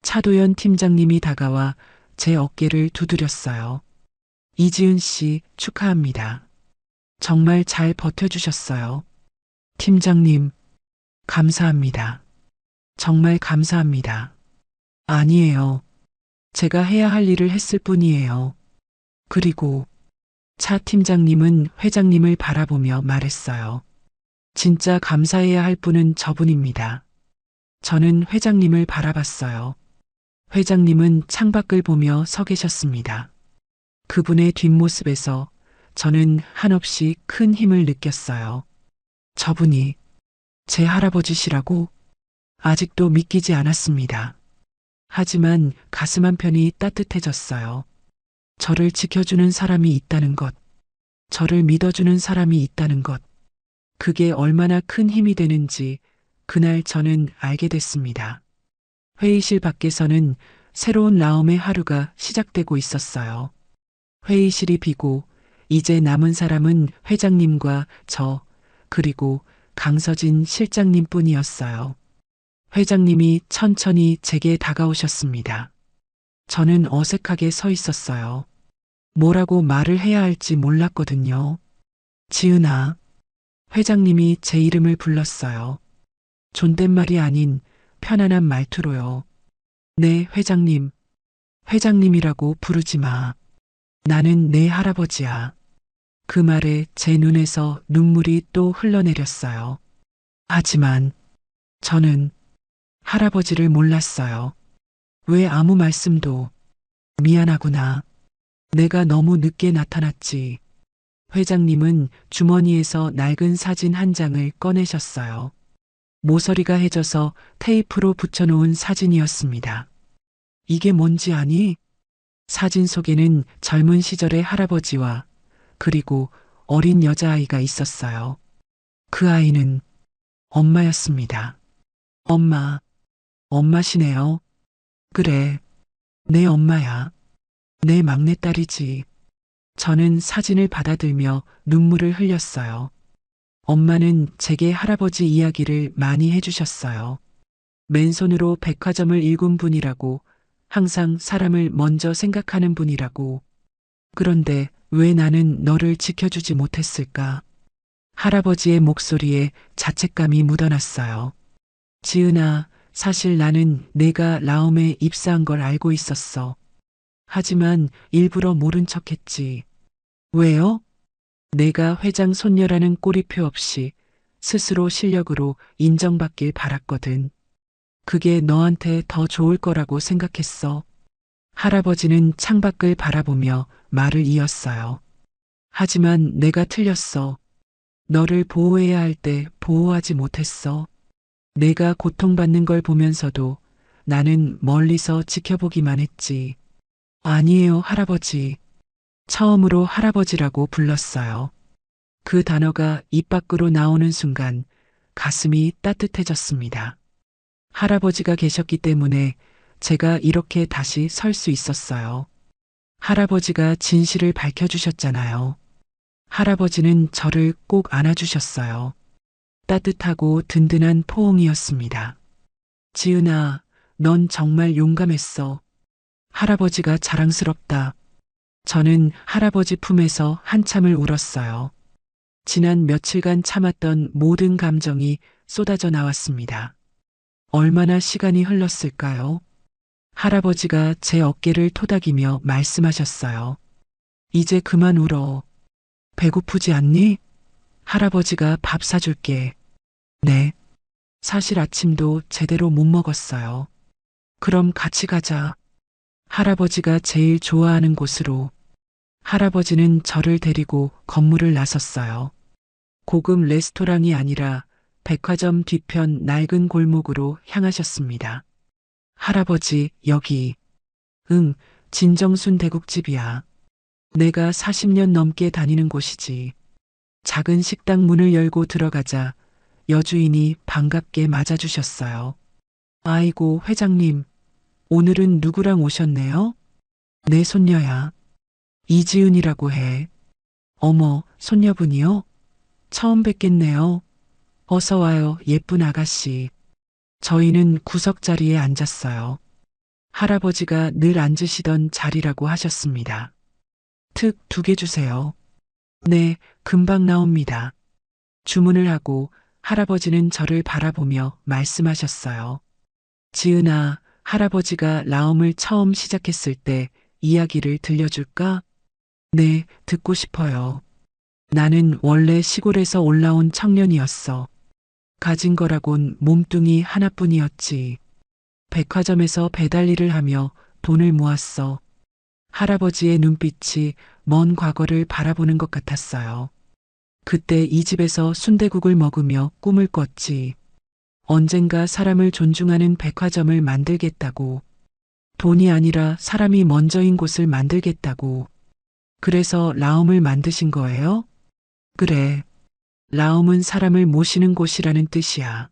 차도연 팀장님이 다가와 제 어깨를 두드렸어요. 이지은 씨 축하합니다. 정말 잘 버텨주셨어요. 팀장님, 감사합니다. 정말 감사합니다. 아니에요. 제가 해야 할 일을 했을 뿐이에요. 그리고 차 팀장님은 회장님을 바라보며 말했어요. 진짜 감사해야 할 분은 저분입니다. 저는 회장님을 바라봤어요. 회장님은 창밖을 보며 서 계셨습니다. 그분의 뒷모습에서 저는 한없이 큰 힘을 느꼈어요. 저분이 제 할아버지시라고? 아직도 믿기지 않았습니다. 하지만 가슴 한편이 따뜻해졌어요. 저를 지켜주는 사람이 있다는 것, 저를 믿어주는 사람이 있다는 것, 그게 얼마나 큰 힘이 되는지 그날 저는 알게 됐습니다. 회의실 밖에서는 새로운 라움의 하루가 시작되고 있었어요. 회의실이 비고 이제 남은 사람은 회장님과 저, 그리고 강서진 실장님 뿐이었어요. 회장님이 천천히 제게 다가오셨습니다. 저는 어색하게 서 있었어요. 뭐라고 말을 해야 할지 몰랐거든요. 지은아. 회장님이 제 이름을 불렀어요. 존댓말이 아닌 편안한 말투로요. 네, 회장님. 회장님이라고 부르지 마. 나는 내 할아버지야. 그 말에 제 눈에서 눈물이 또 흘러내렸어요. 하지만 저는 할아버지를 몰랐어요. 왜 아무 말씀도. 미안하구나. 내가 너무 늦게 나타났지. 회장님은 주머니에서 낡은 사진 한 장을 꺼내셨어요. 모서리가 해져서 테이프로 붙여놓은 사진이었습니다. 이게 뭔지 아니? 사진 속에는 젊은 시절의 할아버지와 그리고 어린 여자아이가 있었어요. 그 아이는 엄마였습니다. 엄마시네요. 그래, 내 엄마야. 내 막내딸이지. 저는 사진을 받아들며 눈물을 흘렸어요. 엄마는 제게 할아버지 이야기를 많이 해주셨어요. 맨손으로 백화점을 일군 분이라고, 항상 사람을 먼저 생각하는 분이라고. 그런데 왜 나는 너를 지켜주지 못했을까? 할아버지의 목소리에 자책감이 묻어났어요. 지은아, 사실 나는 내가 라움에 입사한 걸 알고 있었어. 하지만 일부러 모른 척 했지. 왜요? 내가 회장 손녀라는 꼬리표 없이 스스로 실력으로 인정받길 바랐거든. 그게 너한테 더 좋을 거라고 생각했어. 할아버지는 창밖을 바라보며 말을 이었어요. 하지만 내가 틀렸어. 너를 보호해야 할 때 보호하지 못했어. 내가 고통받는 걸 보면서도 나는 멀리서 지켜보기만 했지. 아니에요, 할아버지. 처음으로 할아버지라고 불렀어요. 그 단어가 입 밖으로 나오는 순간 가슴이 따뜻해졌습니다. 할아버지가 계셨기 때문에 제가 이렇게 다시 설 수 있었어요. 할아버지가 진실을 밝혀주셨잖아요. 할아버지는 저를 꼭 안아주셨어요. 따뜻하고 든든한 포옹이었습니다. 지은아, 넌 정말 용감했어. 할아버지가 자랑스럽다. 저는 할아버지 품에서 한참을 울었어요. 지난 며칠간 참았던 모든 감정이 쏟아져 나왔습니다. 얼마나 시간이 흘렀을까요? 할아버지가 제 어깨를 토닥이며 말씀하셨어요. 이제 그만 울어. 배고프지 않니? 할아버지가 밥 사줄게. 네. 사실 아침도 제대로 못 먹었어요. 그럼 같이 가자. 할아버지가 제일 좋아하는 곳으로. 할아버지는 저를 데리고 건물을 나섰어요. 고급 레스토랑이 아니라 백화점 뒤편 낡은 골목으로 향하셨습니다. 할아버지, 여기. 응, 진정순 대국집이야. 내가 40년 넘게 다니는 곳이지. 작은 식당 문을 열고 들어가자 여주인이 반갑게 맞아주셨어요. 아이고, 회장님. 오늘은 누구랑 오셨네요? 내 손녀야. 이지은이라고 해. 어머, 손녀분이요? 처음 뵙겠네요. 어서 와요, 예쁜 아가씨. 저희는 구석자리에 앉았어요. 할아버지가 늘 앉으시던 자리라고 하셨습니다. 특 2개 주세요. 네, 금방 나옵니다. 주문을 하고 할아버지는 저를 바라보며 말씀하셨어요. 지은아, 할아버지가 라움을 처음 시작했을 때 이야기를 들려줄까? 네, 듣고 싶어요. 나는 원래 시골에서 올라온 청년이었어. 가진 거라곤 몸뚱이 하나뿐이었지. 백화점에서 배달 일을 하며 돈을 모았어. 할아버지의 눈빛이 먼 과거를 바라보는 것 같았어요. 그때 이 집에서 순대국을 먹으며 꿈을 꿨지. 언젠가 사람을 존중하는 백화점을 만들겠다고. 돈이 아니라 사람이 먼저인 곳을 만들겠다고. 그래서 라움을 만드신 거예요? 그래. 라움은 사람을 모시는 곳이라는 뜻이야.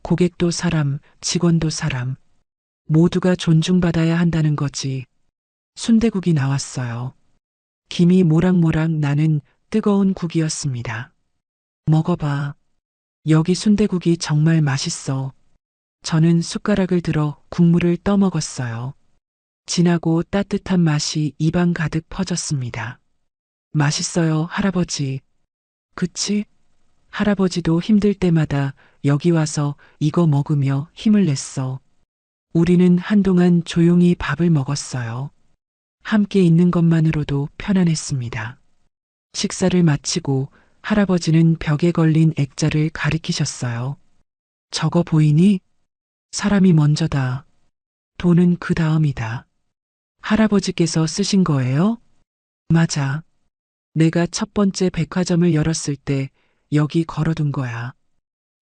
고객도 사람, 직원도 사람. 모두가 존중받아야 한다는 거지. 순대국이 나왔어요. 김이 모락모락 나는 뜨거운 국이었습니다. 먹어봐. 여기 순대국이 정말 맛있어. 저는 숟가락을 들어 국물을 떠먹었어요. 진하고 따뜻한 맛이 입안 가득 퍼졌습니다. 맛있어요, 할아버지. 그치? 할아버지도 힘들 때마다 여기 와서 이거 먹으며 힘을 냈어. 우리는 한동안 조용히 밥을 먹었어요. 함께 있는 것만으로도 편안했습니다. 식사를 마치고 할아버지는 벽에 걸린 액자를 가리키셨어요. 저거 보이니? 사람이 먼저다. 돈은 그 다음이다. 할아버지께서 쓰신 거예요? 맞아. 내가 첫 번째 백화점을 열었을 때 여기 걸어둔 거야.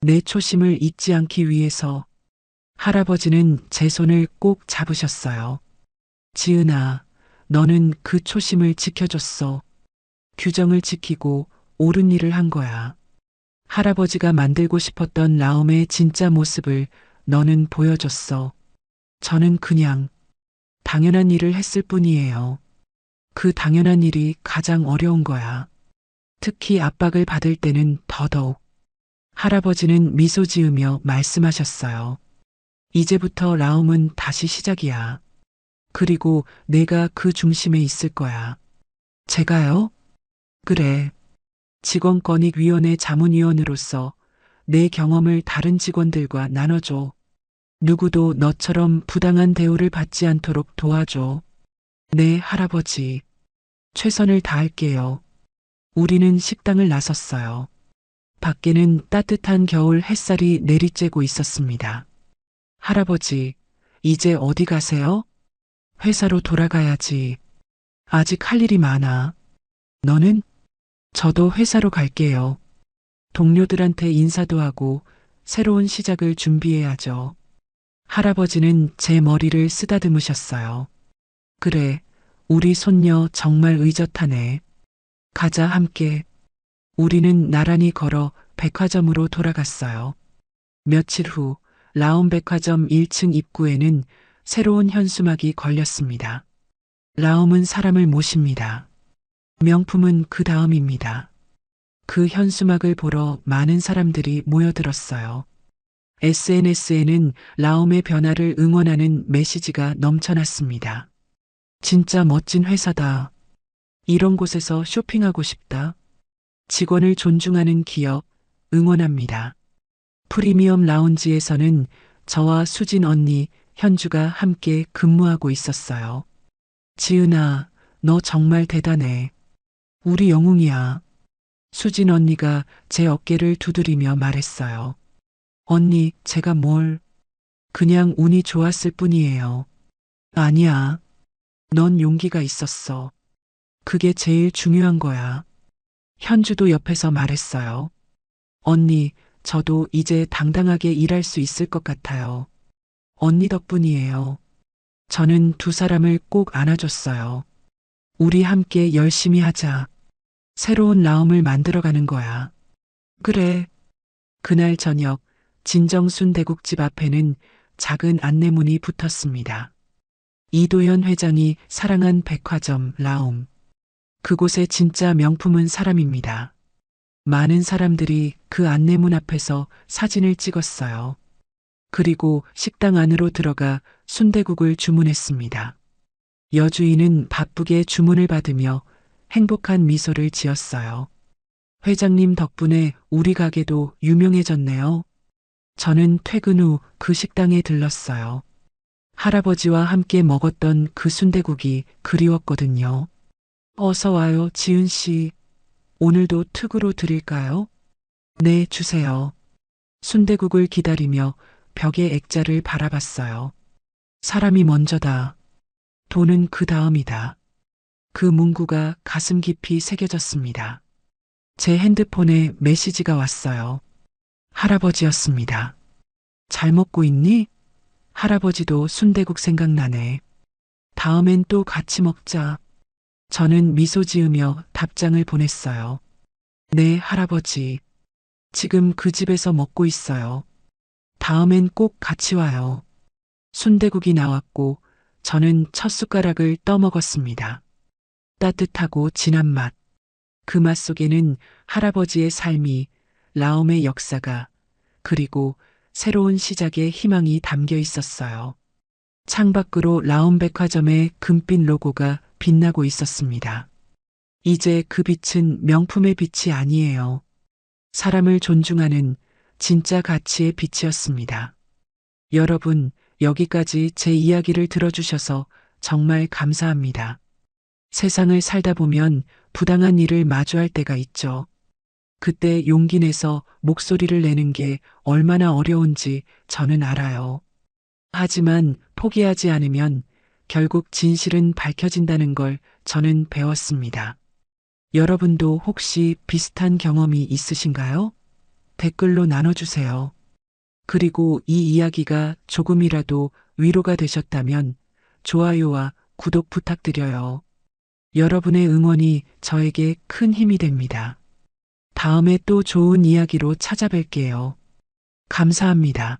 내 초심을 잊지 않기 위해서. 할아버지는 제 손을 꼭 잡으셨어요. 지은아, 너는 그 초심을 지켜줬어. 규정을 지키고 옳은 일을 한 거야. 할아버지가 만들고 싶었던 라움의 진짜 모습을 너는 보여줬어. 저는 그냥 당연한 일을 했을 뿐이에요. 그 당연한 일이 가장 어려운 거야. 특히 압박을 받을 때는 더더욱. 할아버지는 미소 지으며 말씀하셨어요. 이제부터 라움은 다시 시작이야. 그리고 내가 그 중심에 있을 거야. 제가요? 그래. 직원권익위원회 자문위원으로서 내 경험을 다른 직원들과 나눠줘. 누구도 너처럼 부당한 대우를 받지 않도록 도와줘. 네, 할아버지. 최선을 다할게요. 우리는 식당을 나섰어요. 밖에는 따뜻한 겨울 햇살이 내리쬐고 있었습니다. 할아버지, 이제 어디 가세요? 회사로 돌아가야지. 아직 할 일이 많아. 너는? 저도 회사로 갈게요. 동료들한테 인사도 하고 새로운 시작을 준비해야죠. 할아버지는 제 머리를 쓰다듬으셨어요. 그래, 우리 손녀 정말 의젓하네. 가자, 함께. 우리는 나란히 걸어 백화점으로 돌아갔어요. 며칠 후 라온 백화점 1층 입구에는 새로운 현수막이 걸렸습니다. 라움은 사람을 모십니다. 명품은 그 다음입니다. 그 현수막을 보러 많은 사람들이 모여들었어요. SNS에는 라움의 변화를 응원하는 메시지가 넘쳐났습니다. 진짜 멋진 회사다. 이런 곳에서 쇼핑하고 싶다. 직원을 존중하는 기업, 응원합니다. 프리미엄 라운지에서는 저와 수진 언니, 현주가 함께 근무하고 있었어요. 지은아, 너 정말 대단해. 우리 영웅이야. 수진 언니가 제 어깨를 두드리며 말했어요. 언니, 제가 뭘? 그냥 운이 좋았을 뿐이에요. 아니야. 넌 용기가 있었어. 그게 제일 중요한 거야. 현주도 옆에서 말했어요. 언니, 저도 이제 당당하게 일할 수 있을 것 같아요. 언니 덕분이에요. 저는 두 사람을 꼭 안아줬어요. 우리 함께 열심히 하자. 새로운 라움을 만들어가는 거야. 그래. 그날 저녁 진정순 대국집 앞에는 작은 안내문이 붙었습니다. 이도현 회장이 사랑한 백화점 라움. 그곳의 진짜 명품은 사람입니다. 많은 사람들이 그 안내문 앞에서 사진을 찍었어요. 그리고 식당 안으로 들어가 순대국을 주문했습니다. 여주인은 바쁘게 주문을 받으며 행복한 미소를 지었어요. 회장님 덕분에 우리 가게도 유명해졌네요. 저는 퇴근 후 그 식당에 들렀어요. 할아버지와 함께 먹었던 그 순대국이 그리웠거든요. 어서 와요, 지은 씨. 오늘도 특으로 드릴까요? 네, 주세요. 순대국을 기다리며 벽의 액자를 바라봤어요. 사람이 먼저다. 돈은 그 다음이다. 그 문구가 가슴 깊이 새겨졌습니다. 제 핸드폰에 메시지가 왔어요. 할아버지였습니다. 잘 먹고 있니? 할아버지도 순대국 생각나네. 다음엔 또 같이 먹자. 저는 미소 지으며 답장을 보냈어요. 네, 할아버지. 지금 그 집에서 먹고 있어요. 다음엔 꼭 같이 와요. 순대국이 나왔고 저는 첫 숟가락을 떠먹었습니다. 따뜻하고 진한 맛. 그 맛 속에는 할아버지의 삶이, 라움의 역사가, 그리고 새로운 시작의 희망이 담겨 있었어요. 창밖으로 라움 백화점의 금빛 로고가 빛나고 있었습니다. 이제 그 빛은 명품의 빛이 아니에요. 사람을 존중하는 진짜 가치의 빛이었습니다. 여러분, 여기까지 제 이야기를 들어주셔서 정말 감사합니다. 세상을 살다 보면 부당한 일을 마주할 때가 있죠. 그때 용기 내서 목소리를 내는 게 얼마나 어려운지 저는 알아요. 하지만 포기하지 않으면 결국 진실은 밝혀진다는 걸 저는 배웠습니다. 여러분도 혹시 비슷한 경험이 있으신가요? 댓글로 나눠주세요. 그리고 이 이야기가 조금이라도 위로가 되셨다면 좋아요와 구독 부탁드려요. 여러분의 응원이 저에게 큰 힘이 됩니다. 다음에 또 좋은 이야기로 찾아뵐게요. 감사합니다.